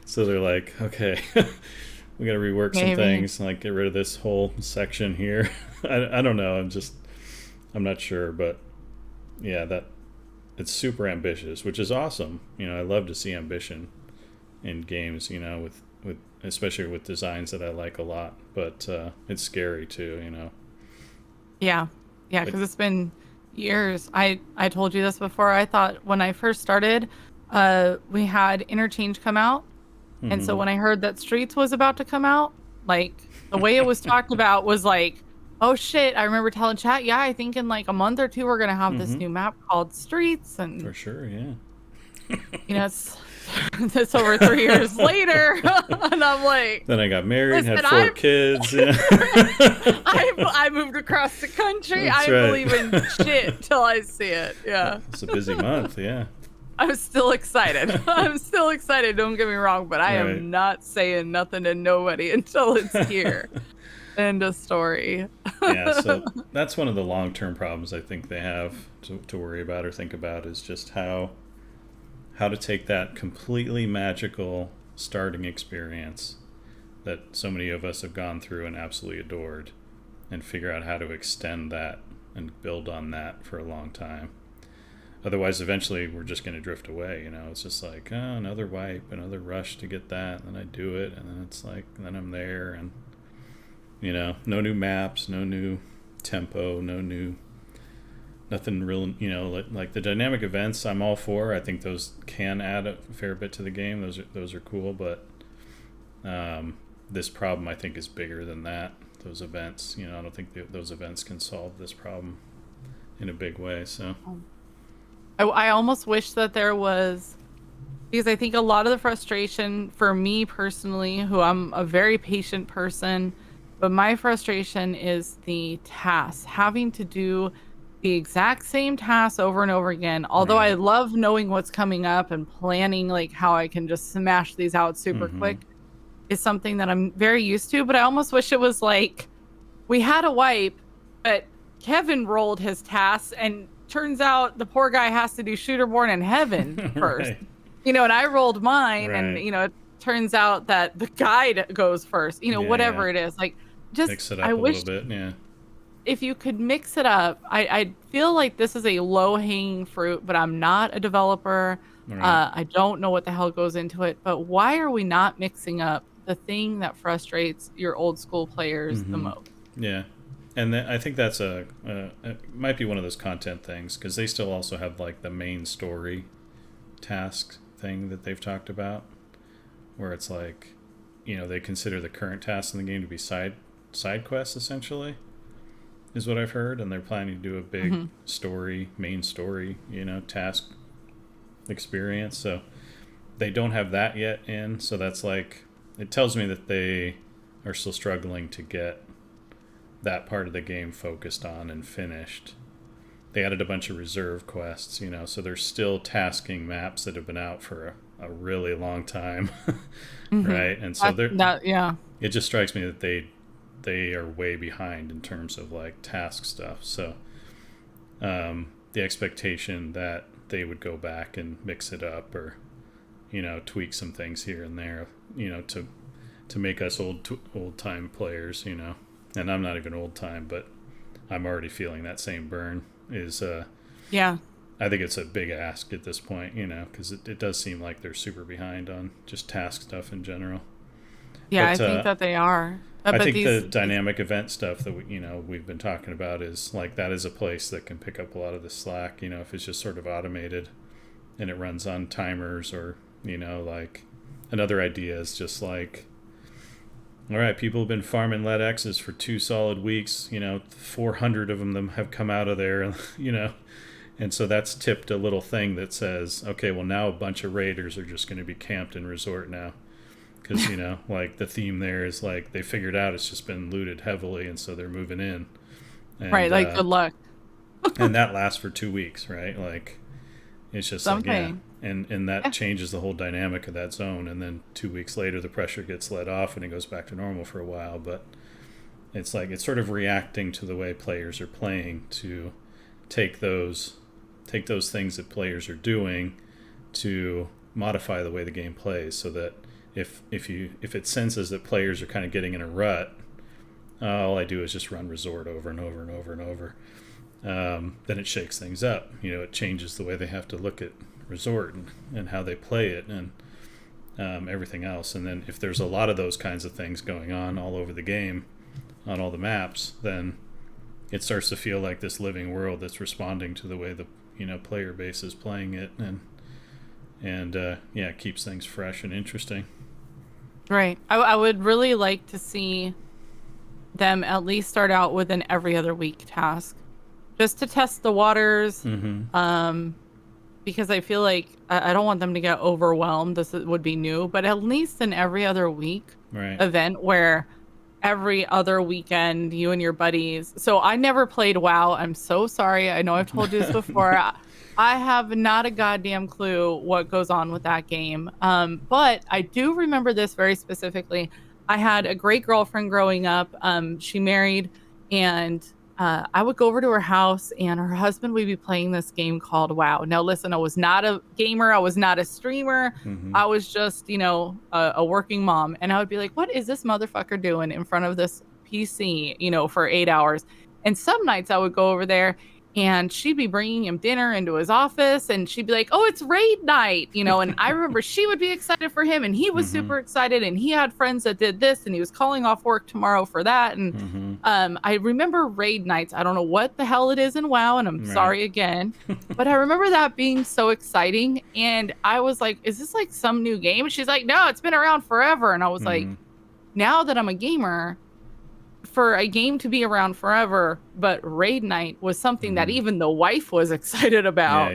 So they're like, okay, we got to rework some Maybe. things, like get rid of this whole section here. I don't know. I'm not sure, but yeah, that it's super ambitious, which is awesome. I love to see ambition in games. With especially with designs that I like a lot. But it's scary too. Yeah. Yeah, But because it's been years. I told you this before. I thought when I first started, we had Interchange come out. And so mm-hmm. when I heard that Streets was about to come out, like the way it was talked about was like, oh shit. I remember telling chat, yeah, I think in like a month or 2 we're gonna have this Mm-hmm. new map called Streets. And For sure, yeah. it's it's over 3 years later. And I'm like, Then I got married, listen, had 4 kids. Yeah. I moved across the country. That's I right. believe in shit till I see it. Yeah. It's a busy month, yeah. I'm still excited. I'm still excited. Don't get me wrong, but I Right. am not saying nothing to nobody until it's here. End of story. Yeah, so that's one of the long-term problems I think they have to worry about or think about is just how to take that completely magical starting experience that so many of us have gone through and absolutely adored and figure out how to extend that and build on that for a long time. Otherwise, eventually, we're just going to drift away. It's just like, oh, another wipe, another rush to get that. And then I do it, and then it's like, then I'm there, and no new maps, no new tempo, nothing real. Like the dynamic events, I'm all for. I think those can add a fair bit to the game. Those are cool, but this problem I think is bigger than that. Those events, I don't think those events can solve this problem in a big way. So. I almost wish that there was, because I think a lot of the frustration for me personally, who I'm a very patient person, but my frustration is the tasks, having to do the exact same tasks over and over again. Although I Right. love knowing what's coming up and planning like how I can just smash these out super Mm-hmm. quick is something that I'm very used to, but I almost wish it was like we had a wipe, but Kevin rolled his tasks and turns out the poor guy has to do Shooterborn in heaven first. Right. And I rolled mine and Right. it turns out that the guide goes first. Yeah, Whatever yeah. it is. Like just Mix it up I a wish little bit, yeah. if you could mix it up. I feel like this is a low-hanging fruit, but I'm not a developer. Right. I don't know what the hell goes into it, but why are we not mixing up the thing that frustrates your old school players the Mm-hmm. most? Yeah, and I think that's it might be one of those content things because they still also have like the main story task thing that they've talked about, where it's like, they consider the current tasks in the game to be side quests essentially, is what I've heard, and they're planning to do a big main story, task experience. So they don't have that yet in, so that's like, it tells me that they are still struggling to get that part of the game focused on and finished. They added a bunch of reserve quests, so they're still tasking maps that have been out for a really long time, right? And so it just strikes me that they are way behind in terms of like task stuff. So the expectation that they would go back and mix it up or tweak some things here and there, to make us old time players, and I'm not even old time, but I'm already feeling that same burn is I think it's a big ask at this point, because it does seem like they're super behind on just task stuff in general. Yeah, but, I think that they are. I think the dynamic event stuff that we've been talking about is like, that is a place that can pick up a lot of the slack, if it's just sort of automated and it runs on timers, or like, another idea is just like, all right, people have been farming lead X's for 2 solid weeks, 400 of them have come out of there, and so that's tipped a little thing that says, okay, well, now a bunch of raiders are just going to be camped in resort now. Because, like, the theme there is, like, they figured out it's just been looted heavily, and so they're moving in. And, right, like, good luck. And that lasts for 2 weeks, right? Like, it's just something. Like, and that changes the whole dynamic of that zone, and then 2 weeks later, the pressure gets let off, and it goes back to normal for a while. But it's like, it's sort of reacting to the way players are playing to take those things that players are doing to modify the way the game plays, so that if it senses that players are kind of getting in a rut, all I do is just run resort over and over and over and over. Then it shakes things up. It changes the way they have to look at resort and how they play it and everything else. And then if there's a lot of those kinds of things going on all over the game, on all the maps, then it starts to feel like this living world that's responding to the way the player base is playing it, and it keeps things fresh and interesting. Right. I would really like to see them at least start out with an every other week task, just to test the waters. Mm-hmm. Because I feel like I don't want them to get overwhelmed. This would be new, but at least an every other week event where every other weekend you and your buddies. So I never played WoW. I'm so sorry. I know I've told you this before. I have not a goddamn clue what goes on with that game. But I do remember this very specifically. I had a great girlfriend growing up. She married, and I would go over to her house, and her husband would be playing this game called WoW. Now, listen, I was not a gamer. I was not a streamer. Mm-hmm. I was just, a working mom. And I would be like, what is this motherfucker doing in front of this PC, for 8 hours? And some nights I would go over there, and she'd be bringing him dinner into his office, and she'd be like, oh, it's raid night, and I remember she would be excited for him, and he was super excited, and he had friends that did this, and he was calling off work tomorrow for that. And I remember raid nights. I don't know what the hell it is in WoW, and I'm sorry again, but I remember that being so exciting. And I was like, is this like some new game? And she's like, no, it's been around forever. And I was like, now that I'm a gamer, for a game to be around forever, but raid night was something that even the wife was excited about.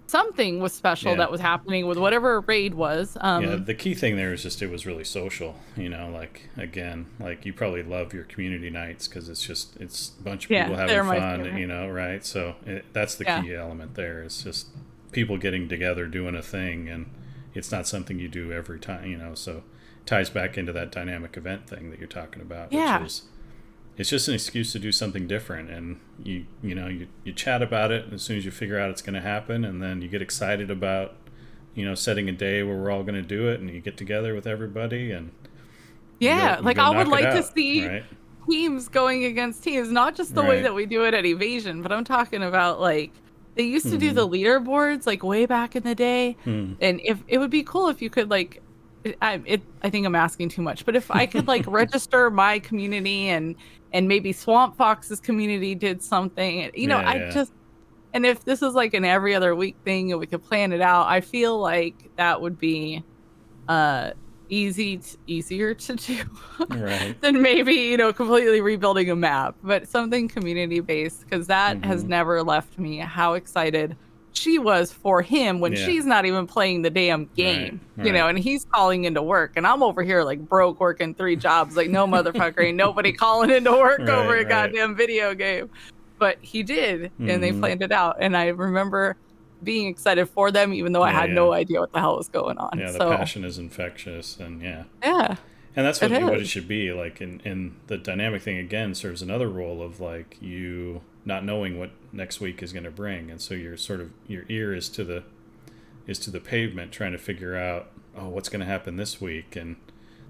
Something was special that was happening with whatever raid was. The key thing there is just, it was really social. Like, again, like, you probably love your community nights because it's a bunch of people having fun, right? So that's the key element there. It's just people getting together doing a thing, and it's not something you do every time, so ties back into that dynamic event thing that you're talking about, which is, it's just an excuse to do something different. And you chat about it as soon as you figure out it's going to happen, and then you get excited about setting a day where we're all going to do it, and you get together with everybody, and I would like to see teams going against teams, not just the way that we do it at Evasion, but I'm talking about, like, they used to do the leaderboards like way back in the day, and if it would be cool if you could, like, I think I'm asking too much, but if I could like register my community, and maybe Swamp Fox's community did something, and if this is like an every other week thing and we could plan it out, I feel like that would be easier to do than maybe completely rebuilding a map, but something community based, because that has never left me. How excited she was for him when Yeah. she's not even playing the damn game, you know, and he's calling into work and I'm over here like broke working 3 jobs. Like, no motherfucker, ain't nobody calling into work over a goddamn video game. But he did, and they planned it out. And I remember being excited for them, even though I had no idea what the hell was going on. Yeah, the so, passion is infectious, and yeah, and that's what it it should be. Like, in the dynamic thing again serves another role of like you not knowing what next week is going to bring, and so you're sort of your ear is to the pavement, trying to figure out, oh, what's going to happen this week, and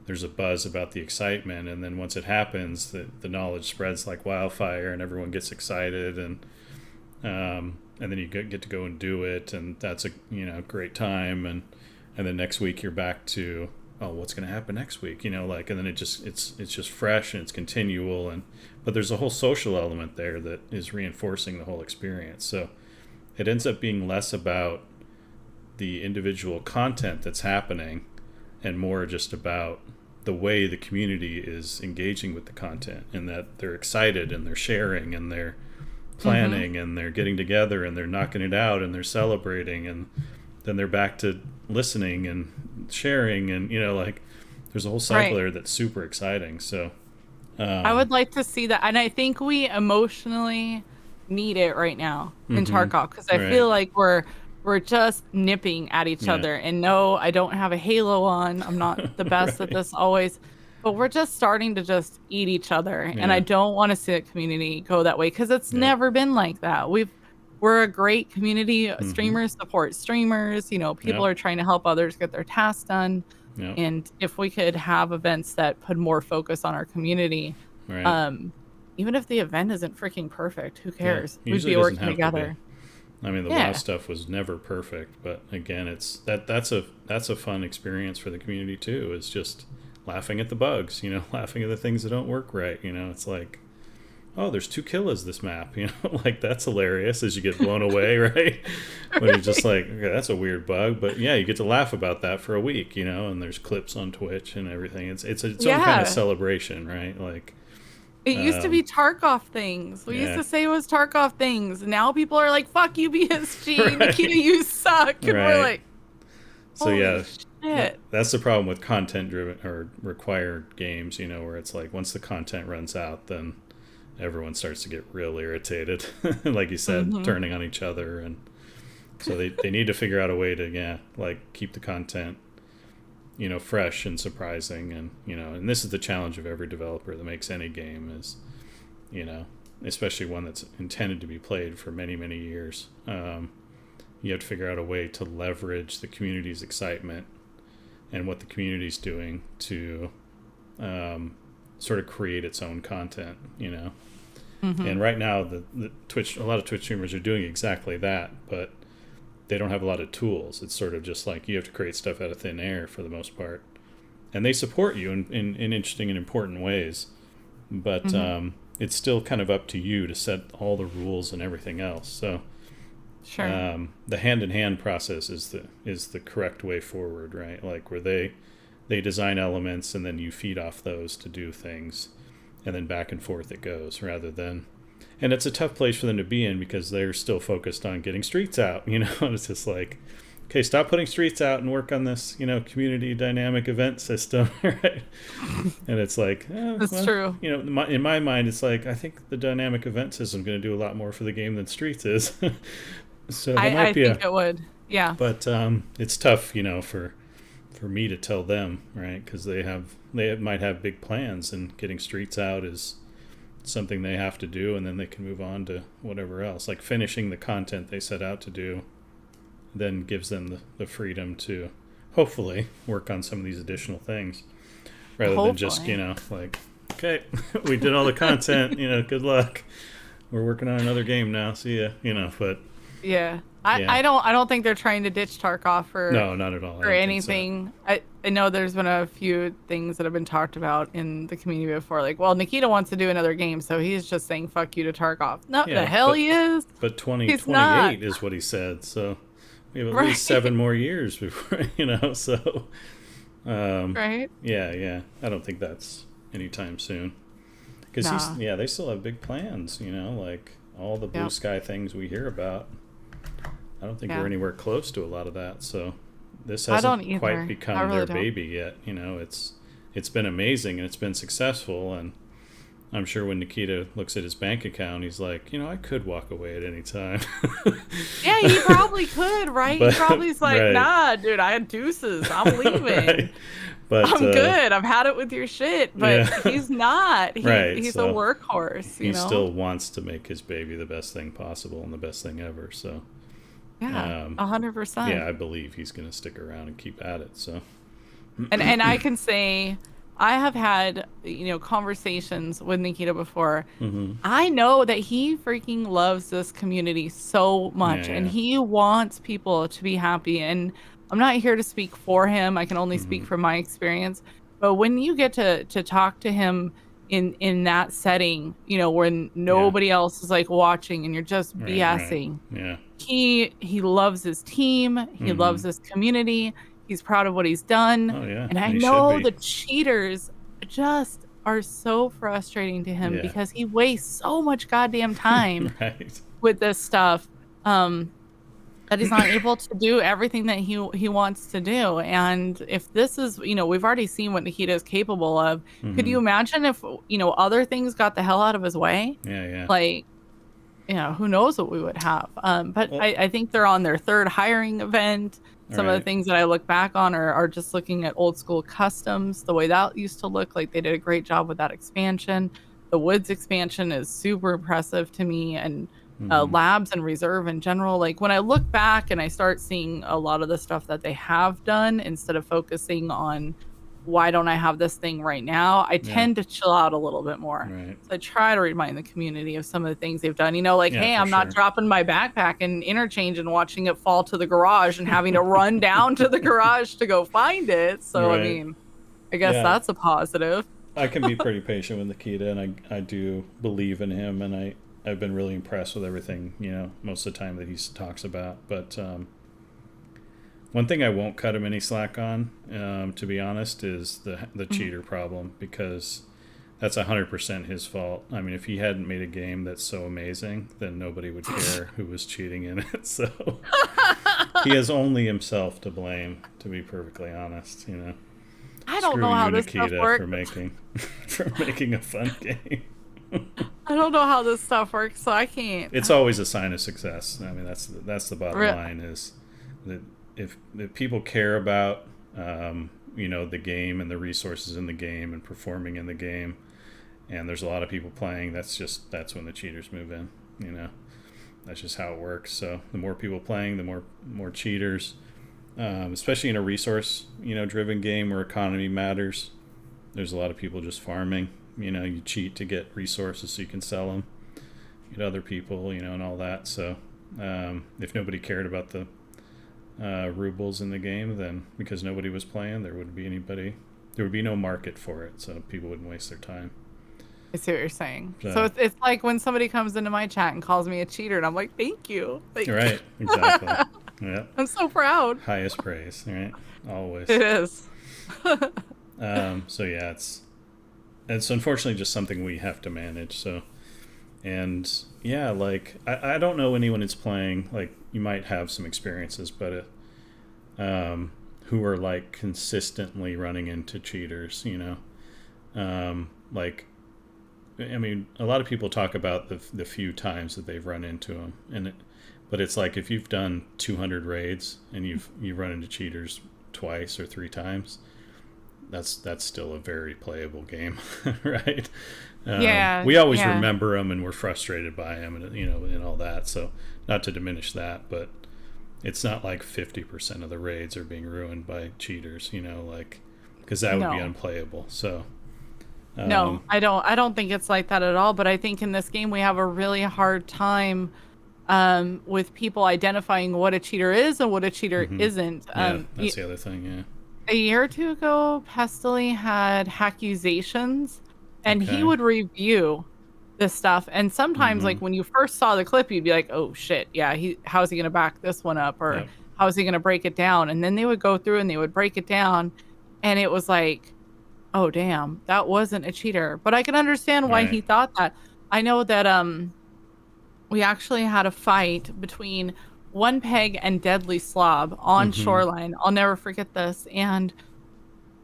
there's a buzz about the excitement, and then once it happens, the knowledge spreads like wildfire, and everyone gets excited, and then you get to go and do it, and that's a great time, and then next week you're back to, oh, what's going to happen next week, like, and then it's just fresh and it's continual, but there's a whole social element there that is reinforcing the whole experience. So it ends up being less about the individual content that's happening and more just about the way the community is engaging with the content, and that they're excited and they're sharing and they're planning and they're getting together and they're knocking it out and they're celebrating, and then they're back to listening and sharing, and like there's a whole cycle there that's super exciting. So I would like to see that, and I think we emotionally need it right now in Tarkov, because I feel like we're just nipping at each other. And no, I don't have a halo on. I'm not the best at this always, but we're just starting to just eat each other. And I don't want to see the community go that way, because it's never been like that. We're a great community. Streamers support streamers. People are trying to help others get their tasks done. And if we could have events that put more focus on our community, even if the event isn't freaking perfect, who cares? We'd be working together. I mean, the WoW stuff was never perfect, but again, it's that's a fun experience for the community too. It's just laughing at the bugs, laughing at the things that don't work right. It's like, oh, there's 2 killers this map, like that's hilarious as you get blown away, right? When you're just like, okay, that's a weird bug, but yeah, you get to laugh about that for a week, and there's clips on Twitch and everything. It's its own kind of celebration, right? Like, it used to be Tarkov things. We used to say it was Tarkov things. Now people are like, fuck you, BSG. Nikita, you suck. And we're like, holy shit. That's the problem with content-driven or required games, where it's like once the content runs out, then everyone starts to get real irritated. Like you said, turning on each other. And so they need to figure out a way to, keep the content fresh and surprising, and this is the challenge of every developer that makes any game is, especially one that's intended to be played for many, many years. You have to figure out a way to leverage the community's excitement and what the community's doing to sort of create its own content, And right now, a lot of Twitch streamers are doing exactly that, but they don't have a lot of tools. It's sort of just like you have to create stuff out of thin air for the most part. And they support you in interesting and important ways. But it's still kind of up to you to set all the rules and everything else. So the hand-in-hand process is the correct way forward, right? Like where they design elements and then you feed off those to do things. And then back and forth it goes, rather than... And it's a tough place for them to be in because they're still focused on getting streets out, It's just like, okay, stop putting streets out and work on this, community dynamic event system, right? And it's like, that's true. In my mind, it's like, I think the dynamic event system is going to do a lot more for the game than streets is. So I think it would, yeah. But it's tough, for me to tell them, right? Because they might have big plans, and getting streets out is something they have to do, and then they can move on to whatever else. Like finishing the content they set out to do then gives them the freedom to hopefully work on some of these additional things rather than just like, okay, we did all the content, good luck, we're working on another game now, see ya, but I don't think they're trying to ditch Tarkov no, not at all, or anything. So. I know there's been a few things that have been talked about in the community before, like, well, Nikita wants to do another game, so he's just saying fuck you to Tarkov. No, the hell he is. But 2028 is what he said, so we have at least 7 more years before, so right. Yeah, I don't think that's anytime soon, because they still have big plans, like all the blue sky things we hear about. I don't think Yeah. we're anywhere close to a lot of that. So this I don't hasn't quite either. I become really their don't. baby yet. You know, it's been amazing and it's been successful. And I'm sure when Nikita looks at his bank account, he's like, you know, I could walk away at any time. Yeah, he probably could, right? He But probably's like, right, nah, dude, I had deuces. I'm leaving. right. But I'm good. I've had it with your shit. But yeah, he's not. right. He's a So workhorse, he still wants to make his baby the best thing possible and the best thing ever. So Yeah, um, 100%. yeah, I believe he's going to stick around and keep at it. So And I can say I have had, conversations with Nikita before. hmm I know that he freaking loves this community so yeah, much and yeah. he wants people to be happy. And I'm not here to speak for him. I can only speak hmm from my experience. But when you get to talk to him in that setting, when Yeah, nobody else is like watching and you're just right, right. BSing, Yeah. he loves his team, he loves hmm his community, he's proud of what he's done. Oh, yeah. And I And he should know be. the cheaters just are so frustrating to him Yeah. because he wastes so much goddamn time Right. with this stuff, that he's not able to do everything that he wants to do. And if this is, we've already seen what Nikita is capable of. Could hmm you imagine if, other things got the hell out of his way? Yeah, yeah. Like, who knows what we would have. But Well, I think they're on their third hiring event. all Some of the right. things that I look back on are just looking at old school customs, the way that used to look. Like they did a great job with that expansion. The Woods expansion is super impressive to me, and hmm labs and reserve in general. Like when I look back and I start seeing a lot of the stuff that they have done instead of focusing on why don't I have this thing right now, I Yeah, tend to chill out a little bit more. right. So I try to remind the community of some of the things they've done. Like, Yeah, hey, for I'm not sure. dropping my backpack in interchange and watching it fall to the garage and having to run down to the garage to go find it. So, I Right. mean, I guess Yeah. that's a positive. I can be pretty patient with Nikita, and I do believe in him, and I've been really impressed with everything, you know, most of the time that he talks about. But one thing I won't cut him any slack on, to be honest, is the Mhm. cheater problem, because that's 100% his fault. I mean, if he hadn't made a game that's so amazing, then nobody would care who was cheating in it. So he has only himself to blame, to be perfectly honest. You know, I don't screw know how you, this stuff Nikita, for works. making for making a fun game. I don't know how this stuff works, so I can't. It's always a sign of success. I mean, that's the bottom Re- line, is that if people care about you know, the game and the resources in the game and performing in the game, and there's a lot of people playing, that's when the cheaters move in. You know, that's just how it works. So the more people playing, the more cheaters, especially in a resource, you know, driven game where economy matters. There's a lot of people just farming. You know, you cheat to get resources so you can sell them, get other people, you know, and all that. So if nobody cared about the rubles in the game, then because nobody was playing, there would be no market for it, so people wouldn't waste their time. I see what you're saying. So So it's like when somebody comes into my chat and calls me a cheater, and I'm like, thank you. Like, right, exactly. Yeah, I'm so proud. highest praise, right? Always. It is. So yeah, it's unfortunately just something we have to manage. So, and yeah, like I don't know anyone that's playing. Like, you might have some experiences, but who are like consistently running into cheaters. You know, like, I mean, a lot of people talk about the few times that they've run into them, but it's like if you've done 200 raids and you've run into cheaters twice or three times, that's still a very playable game, right? Yeah, We always yeah. remember them and we're frustrated by them, and you know, and all that. So not to diminish that, but it's not like 50% of the raids are being ruined by cheaters, you know, like, because that would be No. unplayable. So No, I don't think it's like that at all. But I think in this game we have a really hard time with people identifying what a cheater is and what a cheater mhm. isn't. Yeah, that's the other thing. Yeah. A year or two ago, Pestily had accusations, and he Okay. would review this stuff. And sometimes, Mm-hmm. like when you first saw the clip, you'd be like, "Oh shit, yeah, how's he gonna back this one up, or Yep. how is he gonna break it down?" And then they would go through and they would break it down, and it was like, "Oh damn, that wasn't a cheater." But I can understand why Right. he thought that. I know that we actually had a fight between One Peg and Deadly Slob on Mm-hmm. Shoreline. I'll never forget this. And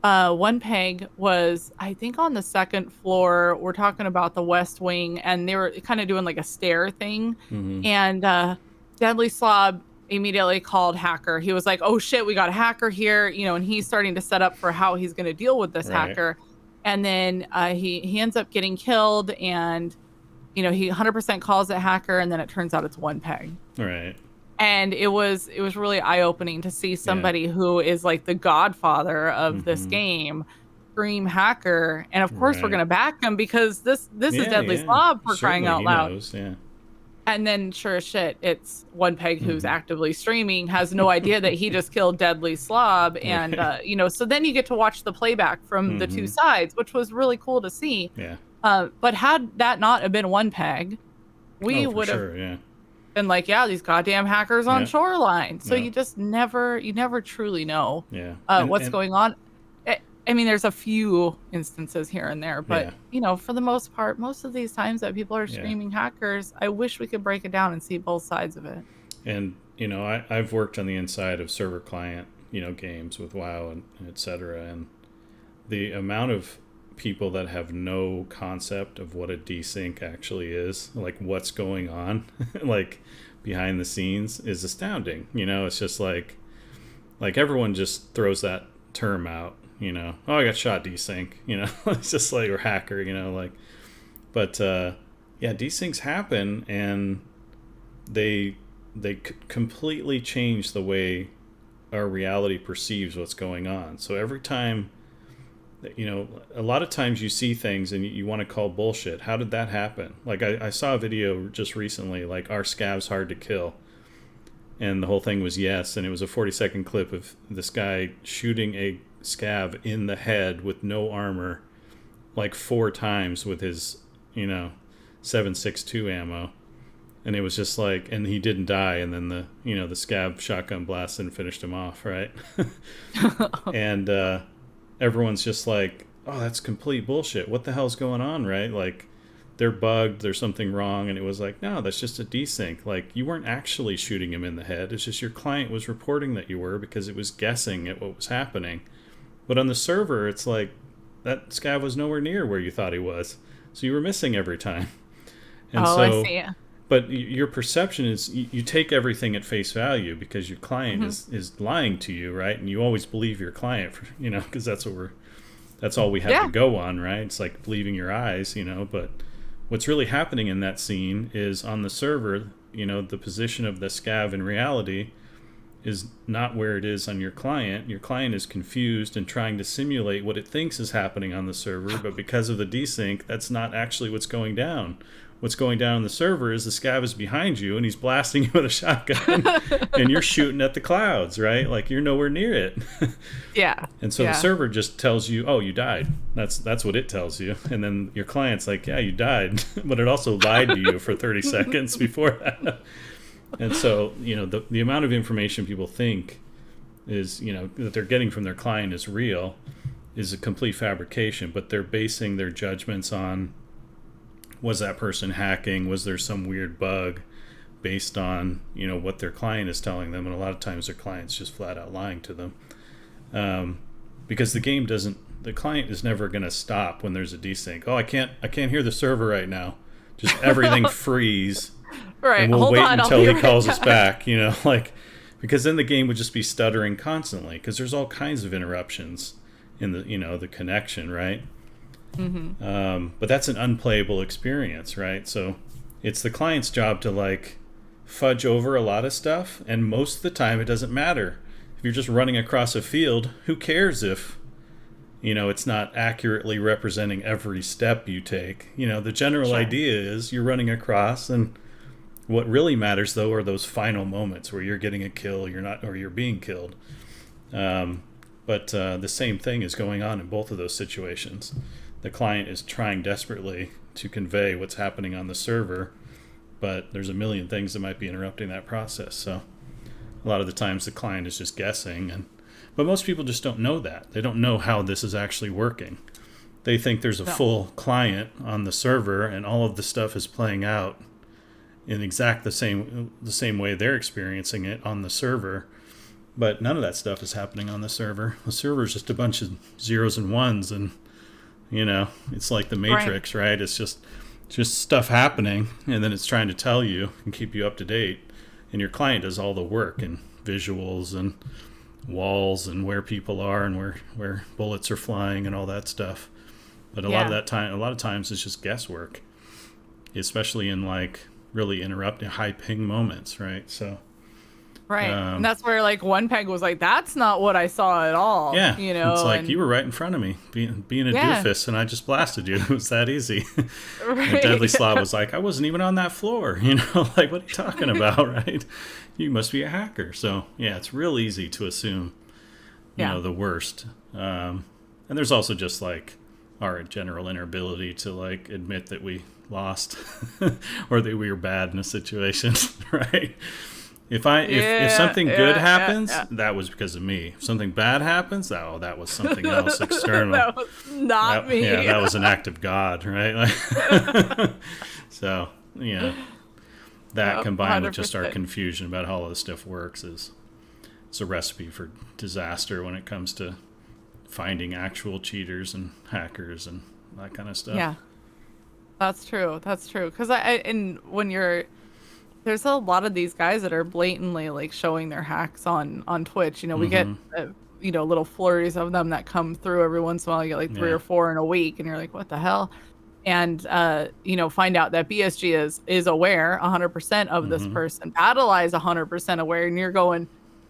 One Peg was, I think, on the second floor. We're talking about the West Wing, and they were kind of doing like a stair thing. Mm-hmm. And Deadly Slob immediately called Hacker. He was like, "Oh shit, we got a hacker here," and he's starting to set up for how he's going to deal with this Right. hacker. And then he ends up getting killed, and he 100% calls it Hacker, and then it turns out it's One Peg. Right. And it was really eye-opening to see Yeah. somebody who is like the godfather of this Mm-hmm. game scream Hacker. And of course we're Right. going to back him because this is Yeah. Deadly Yeah. Slob, for crying Certainly, out he loud. knows. Yeah. And then sure as shit, it's One Peg who's Mm-hmm. actively streaming, has no idea that he just killed Deadly Slob. And Right. so then you get to watch the playback from the two Mm-hmm. sides, which was really cool to see. Yeah. But had that not have been One Peg, we Oh, for would have sure. Yeah. been like, yeah, these goddamn hackers on Yeah. Shoreline. So No. you just never truly know Yeah. what's going on. I mean, there's a few instances here and there, but for the most part, most of these times that people are Yeah. screaming hackers, I wish we could break it down and see both sides of it. And I've worked on the inside of server client games with WoW and etc. And the amount of people that have no concept of what a desync actually is, like what's going on, like behind the scenes, is astounding. It's just like everyone just throws that term out. Oh, I got shot, desync. It's just like, or hacker. But yeah, desyncs happen, and they completely change the way our reality perceives what's going on. So every time, a lot of times you see things and you want to call bullshit. How did that happen? Like I saw a video just recently, like, are scavs hard to kill? And the whole thing was yes, and it was a 40-second clip of this guy shooting a scav in the head with no armor, like 4 times with his, 7.62 ammo. And it was just like, and he didn't die, and then the scav shotgun blasted and finished him off, right? And everyone's just like, oh, that's complete bullshit. What the hell's going on, right? Like, they're bugged, there's something wrong. And it was like, no, that's just a desync. Like, you weren't actually shooting him in the head. It's just your client was reporting that you were because it was guessing at what was happening. But on the server, it's like, that scav was nowhere near where you thought he was. So you were missing every time. And I see. But your perception is you take everything at face value because your client is lying to you, right? And you always believe your client, because that's all we have to go on, right? It's like believing your eyes, But what's really happening in that scene is on the server, the position of the scav in reality is not where it is on your client. Your client is confused and trying to simulate what it thinks is happening on the server, but because of the desync, that's not actually what's going down. What's going down on the server is the scav is behind you and he's blasting you with a shotgun and you're shooting at the clouds, right? Like, you're nowhere near it. Yeah. And so the server just tells you, oh, you died. That's what it tells you. And then your client's like, yeah, you died. But it also lied to you for 30 seconds before that. And so, the amount of information people think is, that they're getting from their client is real, is a complete fabrication. But they're basing their judgments on, was that person hacking? Was there some weird bug, based on what their client is telling them? And a lot of times their client's just flat out lying to them, because the client is never going to stop when there's a desync. Oh, I can't hear the server right now. Just everything freeze, Right. and we'll Hold wait on, until he right calls us back. Because then the game would just be stuttering constantly because there's all kinds of interruptions in the connection, right? But that's an unplayable experience, right? So it's the client's job to fudge over a lot of stuff, and most of the time it doesn't matter. If you're just running across a field, who cares if it's not accurately representing every step you take? The general idea is you're running across, and what really matters though are those final moments where you're getting a kill, or you're being killed. But the same thing is going on in both of those situations. The client is trying desperately to convey what's happening on the server, but there's a million things that might be interrupting that process. So a lot of the times the client is just guessing, but most people just don't know that. They don't know how this is actually working. They think there's a full client on the server and all of the stuff is playing out in exact the same way they're experiencing it on the server. But none of that stuff is happening on the server. The server is just a bunch of zeros and ones, and it's like the Right. Matrix, right? It's just stuff happening, and then it's trying to tell you and keep you up to date. And your client does all the work and visuals and walls and where people are and where bullets are flying and all that stuff. But a Yeah. lot of times it's just guesswork, especially in like really interrupting high ping moments, right? So Right. And um, that's where like one peg was like, that's not what I saw at all, yeah, it's like you and were right in front of me, being a yeah. doofus, and I just blasted you. It was that easy. And Deadly Right. Slav was like, I wasn't even on that floor, like, what are you talking about, right? You must be a hacker. So yeah, it's real easy to assume, Yeah. the worst. And there's also just like our general inability to like admit that we lost or that we were bad in a situation, right? If Yeah. something good Yeah. Yeah. happens, Yeah. that was because of me. If something bad happens, that was something else external. That was not Yeah, me. that was an act of God, right? Like, so that Yep, combined with just our 100%. confusion about how all this stuff works is it's a recipe for disaster when it comes to finding actual cheaters and hackers and that kind of stuff. Yeah. That's true. That's true. Because and when there's a lot of these guys that are blatantly like showing their hacks on Twitch. We get Mm-hmm. little flurries of them that come through every once in a while. You get like three Yeah. or four in a week, and you're like, what the hell? And find out that BSG is aware 100% of this Mm-hmm. person. Battle Eye is 100% aware, and you're going,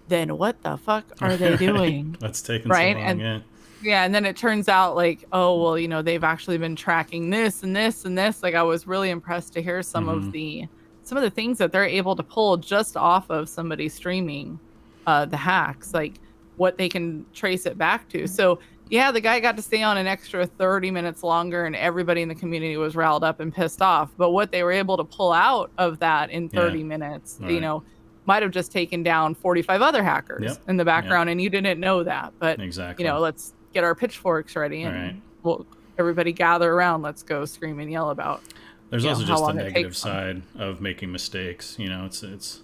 then what the fuck are they Right. doing? That's taken so Right? long. And Yeah. yeah, and then it turns out like, oh, well, they've actually been tracking this and this and this. Like I was really impressed to hear Mm-hmm. some of the things that they're able to pull just off of somebody streaming the hacks, like what they can trace it back to. So yeah, the guy got to stay on an extra 30 minutes longer and everybody in the community was riled up and pissed off. But what they were able to pull out of that in Yeah. 30 minutes, Right. might have just taken down 45 other hackers Yep. in the Yep. background and you didn't know that. But Exactly. let's get our pitchforks ready All right. and we'll everybody gather around. Let's go scream and yell about, There's also how just the long it negative takes them. side of making mistakes. It's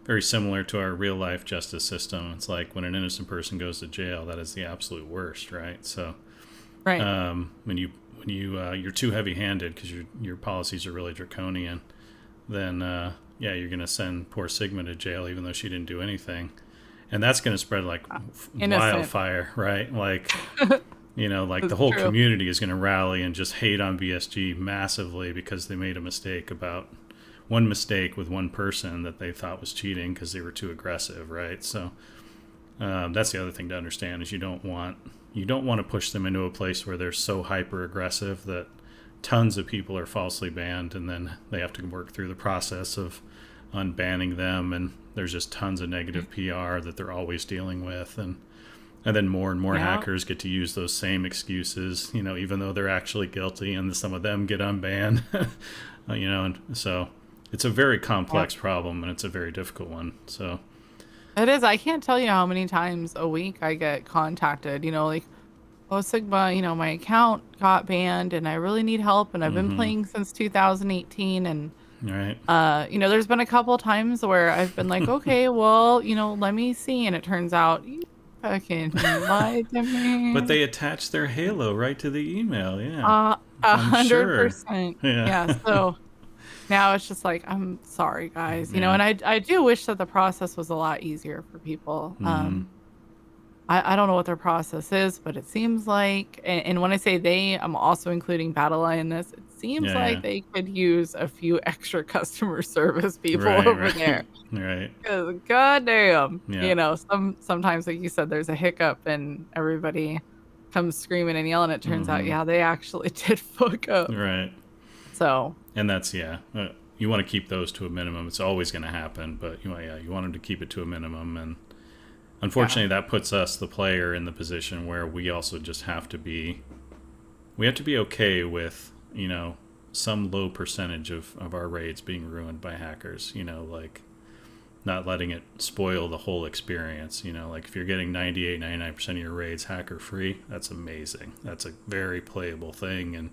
very similar to our real life justice system. It's like when an innocent person goes to jail, that is the absolute worst, right? So Right. when you're too heavy handed because your policies are really draconian, then yeah, you're gonna send poor Sigma to jail even though she didn't do anything, and that's gonna spread like Innocent. wildfire, right? Like like the That's whole true. community is going to rally and just hate on BSG massively because they made a mistake about one mistake with one person that they thought was cheating because they were too aggressive, right? So that's the other thing to understand is you don't want to push them into a place where they're so hyper aggressive that tons of people are falsely banned and then they have to work through the process of unbanning them, and there's just tons of negative PR that they're always dealing with, and then more and more Yeah. hackers get to use those same excuses, even though they're actually guilty, and some of them get unbanned. And so it's a very complex problem, and it's a very difficult one. So It is. I can't tell you how many times a week I get contacted, like, oh, Sigma, my account got banned and I really need help. And I've been playing since 2018. And, right, there's been a couple times where I've been like, okay, well, let me see. And it turns out you fucking lied to but me. they attach their halo right to the email. Yeah, A I'm sure. 100%. Yeah, Yeah. So now it's just like, I'm sorry, guys, yeah. and I do wish that the process was a lot easier for people. Mm-hmm. I don't know what their process is, but it seems like, and when I say they, I'm also including Battle Eye in this. It seems Yeah, yeah. like they could use a few extra customer service people Right, over right, there. right. 'Cause goddamn, Yeah. sometimes like you said, there's a hiccup and everybody comes screaming and yelling. It turns out, Mm-hmm. yeah, they actually did fuck up. Right. So And that's you want to keep those to a minimum. It's always going to happen, but you want them to keep it to a minimum. And unfortunately, that puts us, the player, in the position where we also just have to be okay with some low percentage of our raids being ruined by hackers. Like not letting it spoil the whole experience. Like if you're getting 98, 99% of your raids hacker free, that's amazing. That's a very playable thing, and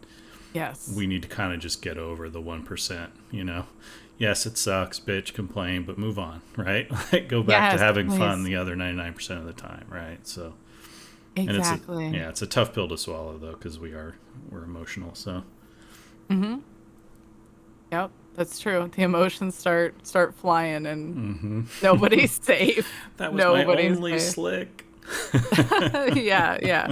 Yes. we need to kind of just get over the 1%, you know. Yes, it sucks, bitch, complain, but move on, right? Like go back to Yes, having fun please. the other 99% of the time, right? So, and Exactly. it's a tough pill to swallow though, because we're emotional. So, Mm-hmm. Yep, that's true. The emotions start flying and nobody's safe. that was my Nobody's only safe. slick. Yeah, yeah.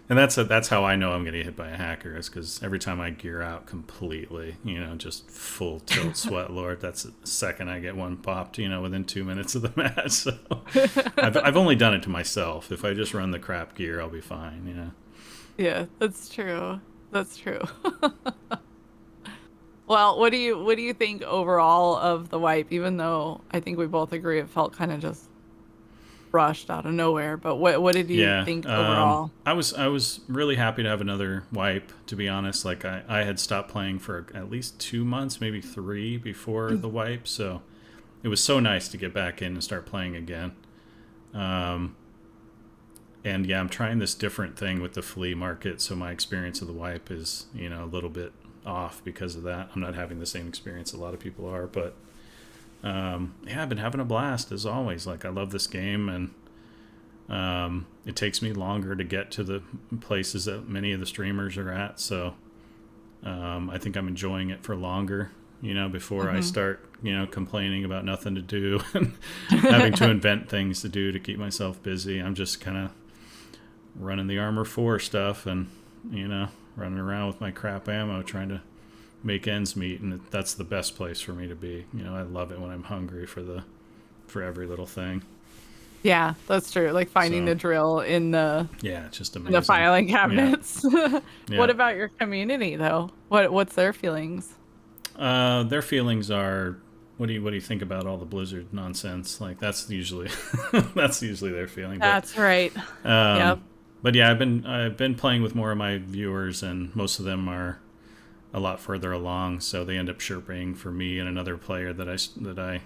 And that's how I know I'm gonna get hit by a hacker, is because every time I gear out completely, you know, just full tilt sweat lord, that's the second I get one popped, you know, within 2 minutes of the match. So I've only done it to myself. If I just run the crap gear, I'll be fine, you know. Yeah, that's true. That's true. Well, what do you think overall of the wipe? Even though I think we both agree it felt kind of just rushed out of nowhere, but what did you Yeah, think overall? I was really happy to have another wipe. To be honest, like I had stopped playing for at least 2 months, maybe three before the wipe. So it was so nice to get back in and start playing again. Um, and yeah, I'm trying this different thing with the flea market, so my experience of the wipe is, you know, a little bit off because of that. I'm not having the same experience a lot of people are, but yeah, I've been having a blast as always. Like I love this game, and it takes me longer to get to the places that many of the streamers are at. So I think I'm enjoying it for longer, you know, before I Hmm. start, you know, complaining about nothing to do and having to invent things to do to keep myself busy. I'm just kind of running the Armor 4 stuff and, you know, running around with my crap ammo trying to make ends meet. And that's the best place for me to be. You know, I love it when I'm hungry for every little thing. Yeah, that's true. Like finding So the drill yeah, it's just in the amazing. filing Yeah, cabinets. What yeah. about your community though? What's their feelings? Their feelings are, what do you think about all the Blizzard nonsense? Like that's usually that's usually their feeling. That's right. Um, Yep. but yeah, I've been playing with more of my viewers, and most of them are a lot further along, so they end up chirping for me and another player that I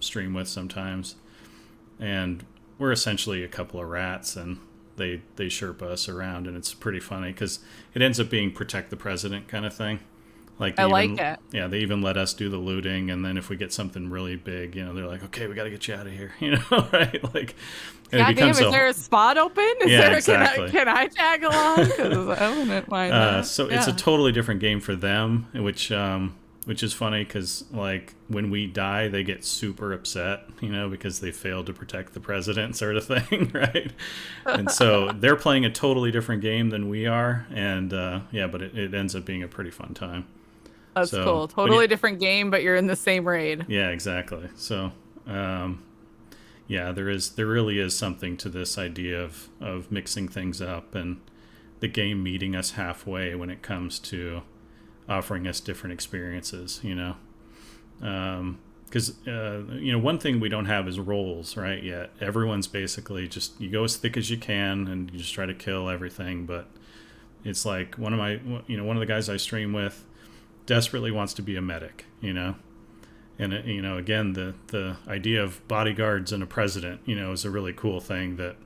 stream with sometimes, and we're essentially a couple of rats, and they chirp us around, and it's pretty funny because it ends up being protect the president kind of thing. Like I like it. they even let us do the looting, and then if we get something really big, you know, they're like, okay, we got to get you out of here, you know, right? Like, and it God damn, becomes is a there a spot open? Is yeah, there can I exactly. can I tag along? Because I wouldn't mind that. So it's a Yeah. totally different game for them, which is funny because like when we die, they get super upset, you know, because they failed to protect the president, sort of thing, right? And so they're playing a totally different game than we are, and yeah, but it ends up being a pretty fun time. That's So, cool. but yeah, Totally different game, but you're in the same raid. yeah, exactly. So, um, yeah, there really is something to this idea of mixing things up and the game meeting us halfway when it comes to offering us different experiences. You know, because you know, one thing we don't have is roles, right? Yet everyone's basically just you go as thick as you can and you just try to kill everything. But it's like one of the guys I stream with desperately wants to be a medic. You know, and you know, again, the idea of bodyguards and a president, you know, is a really cool thing that,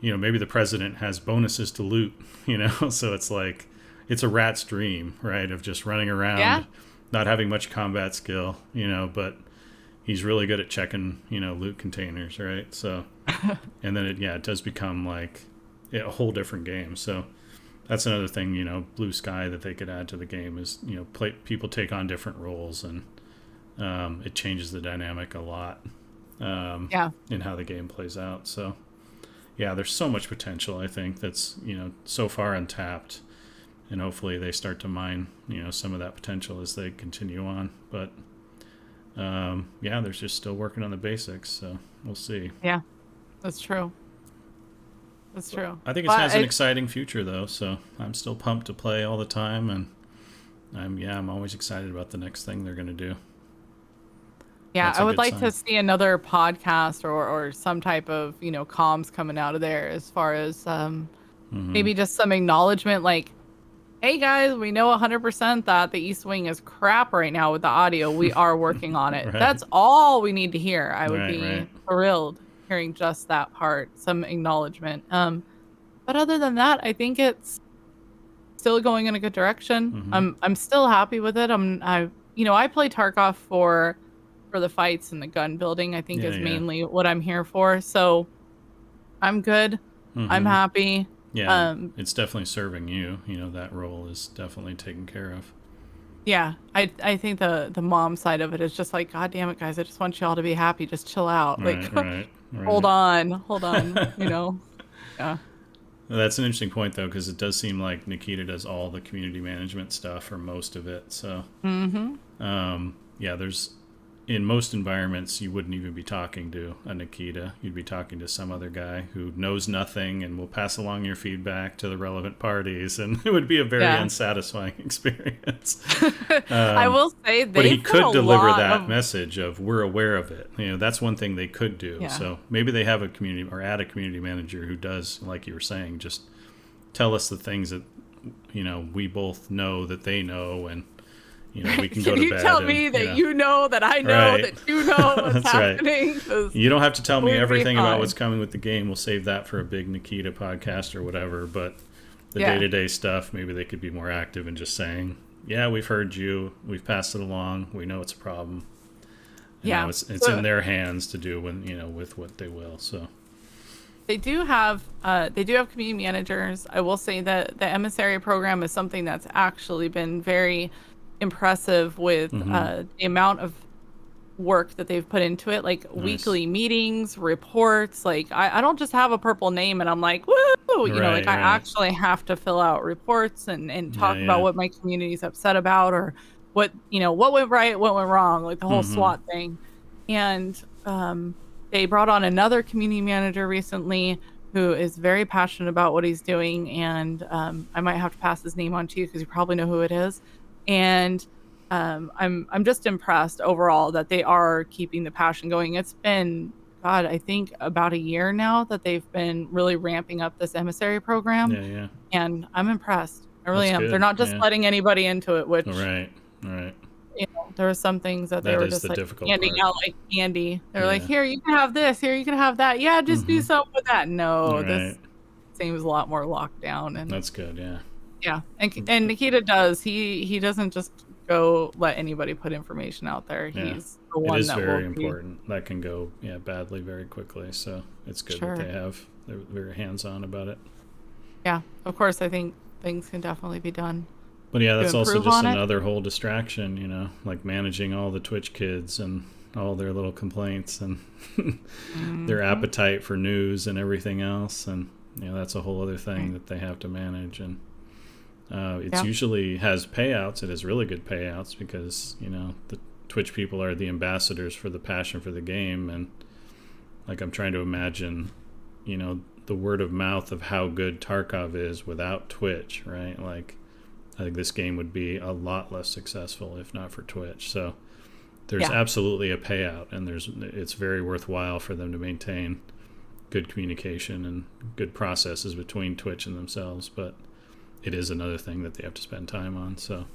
you know, maybe the president has bonuses to loot, you know, so it's like it's a rat's dream, right, of just running Yeah. around not having much combat skill, you know, but he's really good at checking, you know, loot containers, right? So and then it does become like a whole different game. So that's another thing, you know, blue sky that they could add to the game is, you know, people take on different roles, and it changes the dynamic a lot Yeah. in how the game plays out. So yeah, there's so much potential, I think, that's, you know, so far untapped, and hopefully they start to mine, you know, some of that potential as they continue on. But yeah, they're just still working on the basics, so we'll see. Yeah. That's true. That's true. I think it But has an it's exciting future though, so I'm still pumped to play all the time, and I'm always excited about the next thing they're going to do. Yeah, That's I a would good like to sign. see another podcast or some type of, comms coming out of there as far as Hmm. maybe just some acknowledgement like, hey guys, we know 100% that the East Wing is crap right now with the audio. We are working on it. Right, That's all we need to hear. I would right, be right. thrilled hearing just that part, some acknowledgement. But other than that, I think it's still going in a good direction. Mm-hmm. I'm still happy with it. I play Tarkov for the fights and the gun building, I think, Yeah, is yeah. mainly what I'm here for. So I'm good. I'm Mm-hmm. happy. Yeah, and Um, it's definitely serving you. That role is definitely taken care of. yeah, I think the mom side of it is just like, God damn it, guys, I just want y'all to be happy. Just chill out. Like, Right, right, hold right. on, hold on. Yeah. Well, that's an interesting point, though, because it does seem like Nikita does all the community management stuff or most of it. So, Mm-hmm. yeah, there's in most environments you wouldn't even be talking to a Nikita. You'd be talking to some other guy who knows nothing and will pass along your feedback to the relevant parties, and it would be a very Yeah. unsatisfying experience. I will say But he they've put a could deliver lot that of message of we're aware of it. That's one thing they could do. yeah. So maybe they have a community or add a community manager who does, like you were saying, just tell us the things that we both know that they know, and we can go Can to you bed. tell And me that you know that I know right. that you know what's That's right. happening? 'Cause You don't have to tell me we'd be everything about what's fine. coming with the game. We'll save that for a big Nikita podcast or whatever. But the Yeah. day-to-day stuff, maybe they could be more active in just saying, yeah, we've heard you, we've passed it along, we know it's a problem. And now Yeah. it's in their hands to do with what they will. So They do have community managers. I will say that the emissary program is something that's actually been very impressive with mm-hmm. the amount of work that they've put into it, like Nice. weekly meetings, reports. Like I don't just have a purple name and I'm like, woo, like Right, I right. actually have to fill out reports and Yeah, talk about yeah. what my community's upset about or what went right, what went wrong, like the whole Mm-hmm. SWOT thing. And they brought on another community manager recently who is very passionate about what he's doing. And I might have to pass his name on to you because you probably know who it is. And I'm just impressed overall that they are keeping the passion going. It's been, God, I think about a year now that they've been really ramping up this emissary program, Yeah, yeah. and I'm impressed. I really That's am. They're good. not just Yeah. letting anybody into it, All which right. All right. there were some things that they That were is just the like difficult handing part. out like candy. They're like, Yeah. here, you can have this. Here, you can have that. Yeah, just do Mm-hmm. something with that. All No, right. this seems a lot more locked down and That's good. Yeah. yeah, and Nikita does. He doesn't just go let anybody put information out there. Yeah. He's the It one is that will very be important. That can go badly very quickly. So it's good that sure. they're very hands on about it. Yeah, of course. I think things can definitely be done But yeah, to that's also improve just on it. another whole distraction, like managing all the Twitch kids and all their little complaints and their Hmm. appetite for news and everything else. And, that's a whole other thing Right. that they have to manage. And it's Yeah. usually has payouts. It has really good payouts because, the Twitch people are the ambassadors for the passion for the game. And like, I'm trying to imagine, the word of mouth of how good Tarkov is without Twitch, right? Like, I think this game would be a lot less successful if not for Twitch. So there's Yeah. absolutely a payout, and it's very worthwhile for them to maintain good communication and good processes between Twitch and themselves. But it is another thing that they have to spend time on. So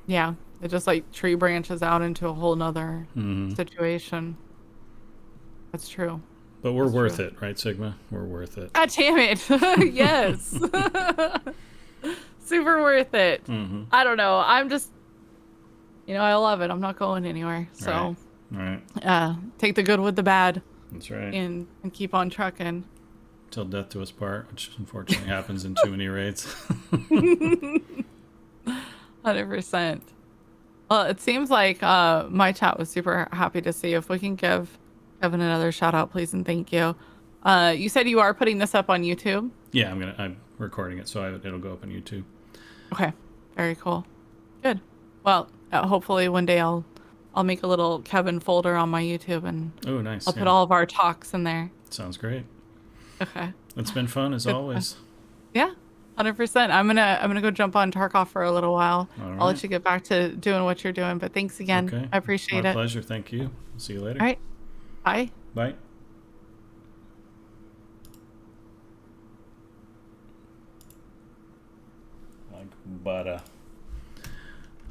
Yeah. It just like tree branches out into a whole nother mm-hmm. situation. That's true. But we're That's worth true. it, right, Sigma? We're worth it. God damn it. Yes. Super worth it. Mm-hmm. I don't know. I'm just, I love it. I'm not going anywhere. Right. So, Right. take the good with the bad That's right. and keep on trucking. Till death do us part, which unfortunately happens in too many raids. 100%. Well, it seems like my chat was super happy to see. If we can give Kevin another shout out, please, and thank you. You said you are putting this up on YouTube. Yeah, I'm recording it, so it'll go up on YouTube. Okay, very cool. Good. Well, hopefully one day I'll make a little Kevin folder on my YouTube and Oh, nice. I'll put all of our talks in there. Sounds great. Okay. It's been fun as Good. always. Yeah, 100%. I'm gonna go jump on Tarkov for a little while. All right. I'll let you get back to doing what you're doing. But thanks again. Okay. I appreciate My it. pleasure. Thank you. See you later. All right. Bye. Bye. Like butter.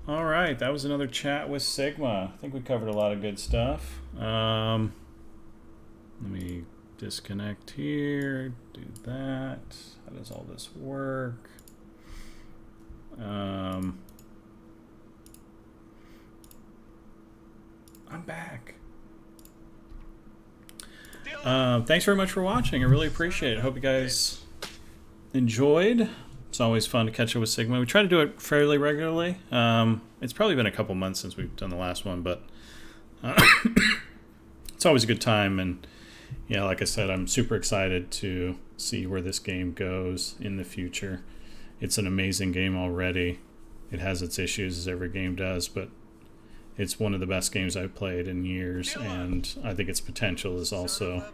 All right, that was another chat with Sigma. I think we covered a lot of good stuff. Let me disconnect here. Do that. How does all this work? I'm back. Thanks very much for watching. I really appreciate it. Hope you guys enjoyed. It's always fun to catch up with Sigma. We try to do it fairly regularly. It's probably been a couple months since we've done the last one, but it's always a good time. And yeah, like I said, I'm super excited to see where this game goes in the future. It's an amazing game already. It has its issues, as every game does, but it's one of the best games I've played in years, and I think its potential is also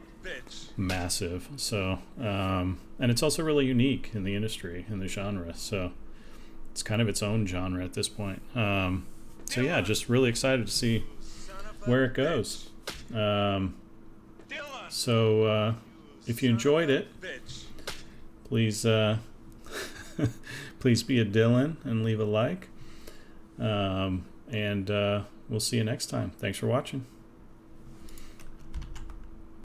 massive. So, and it's also really unique in the industry, in the genre. So it's kind of its own genre at this point. So yeah, just really excited to see where it goes. So if you enjoyed it, please please be a Dylan and leave a like. And we'll see you next time. Thanks for watching.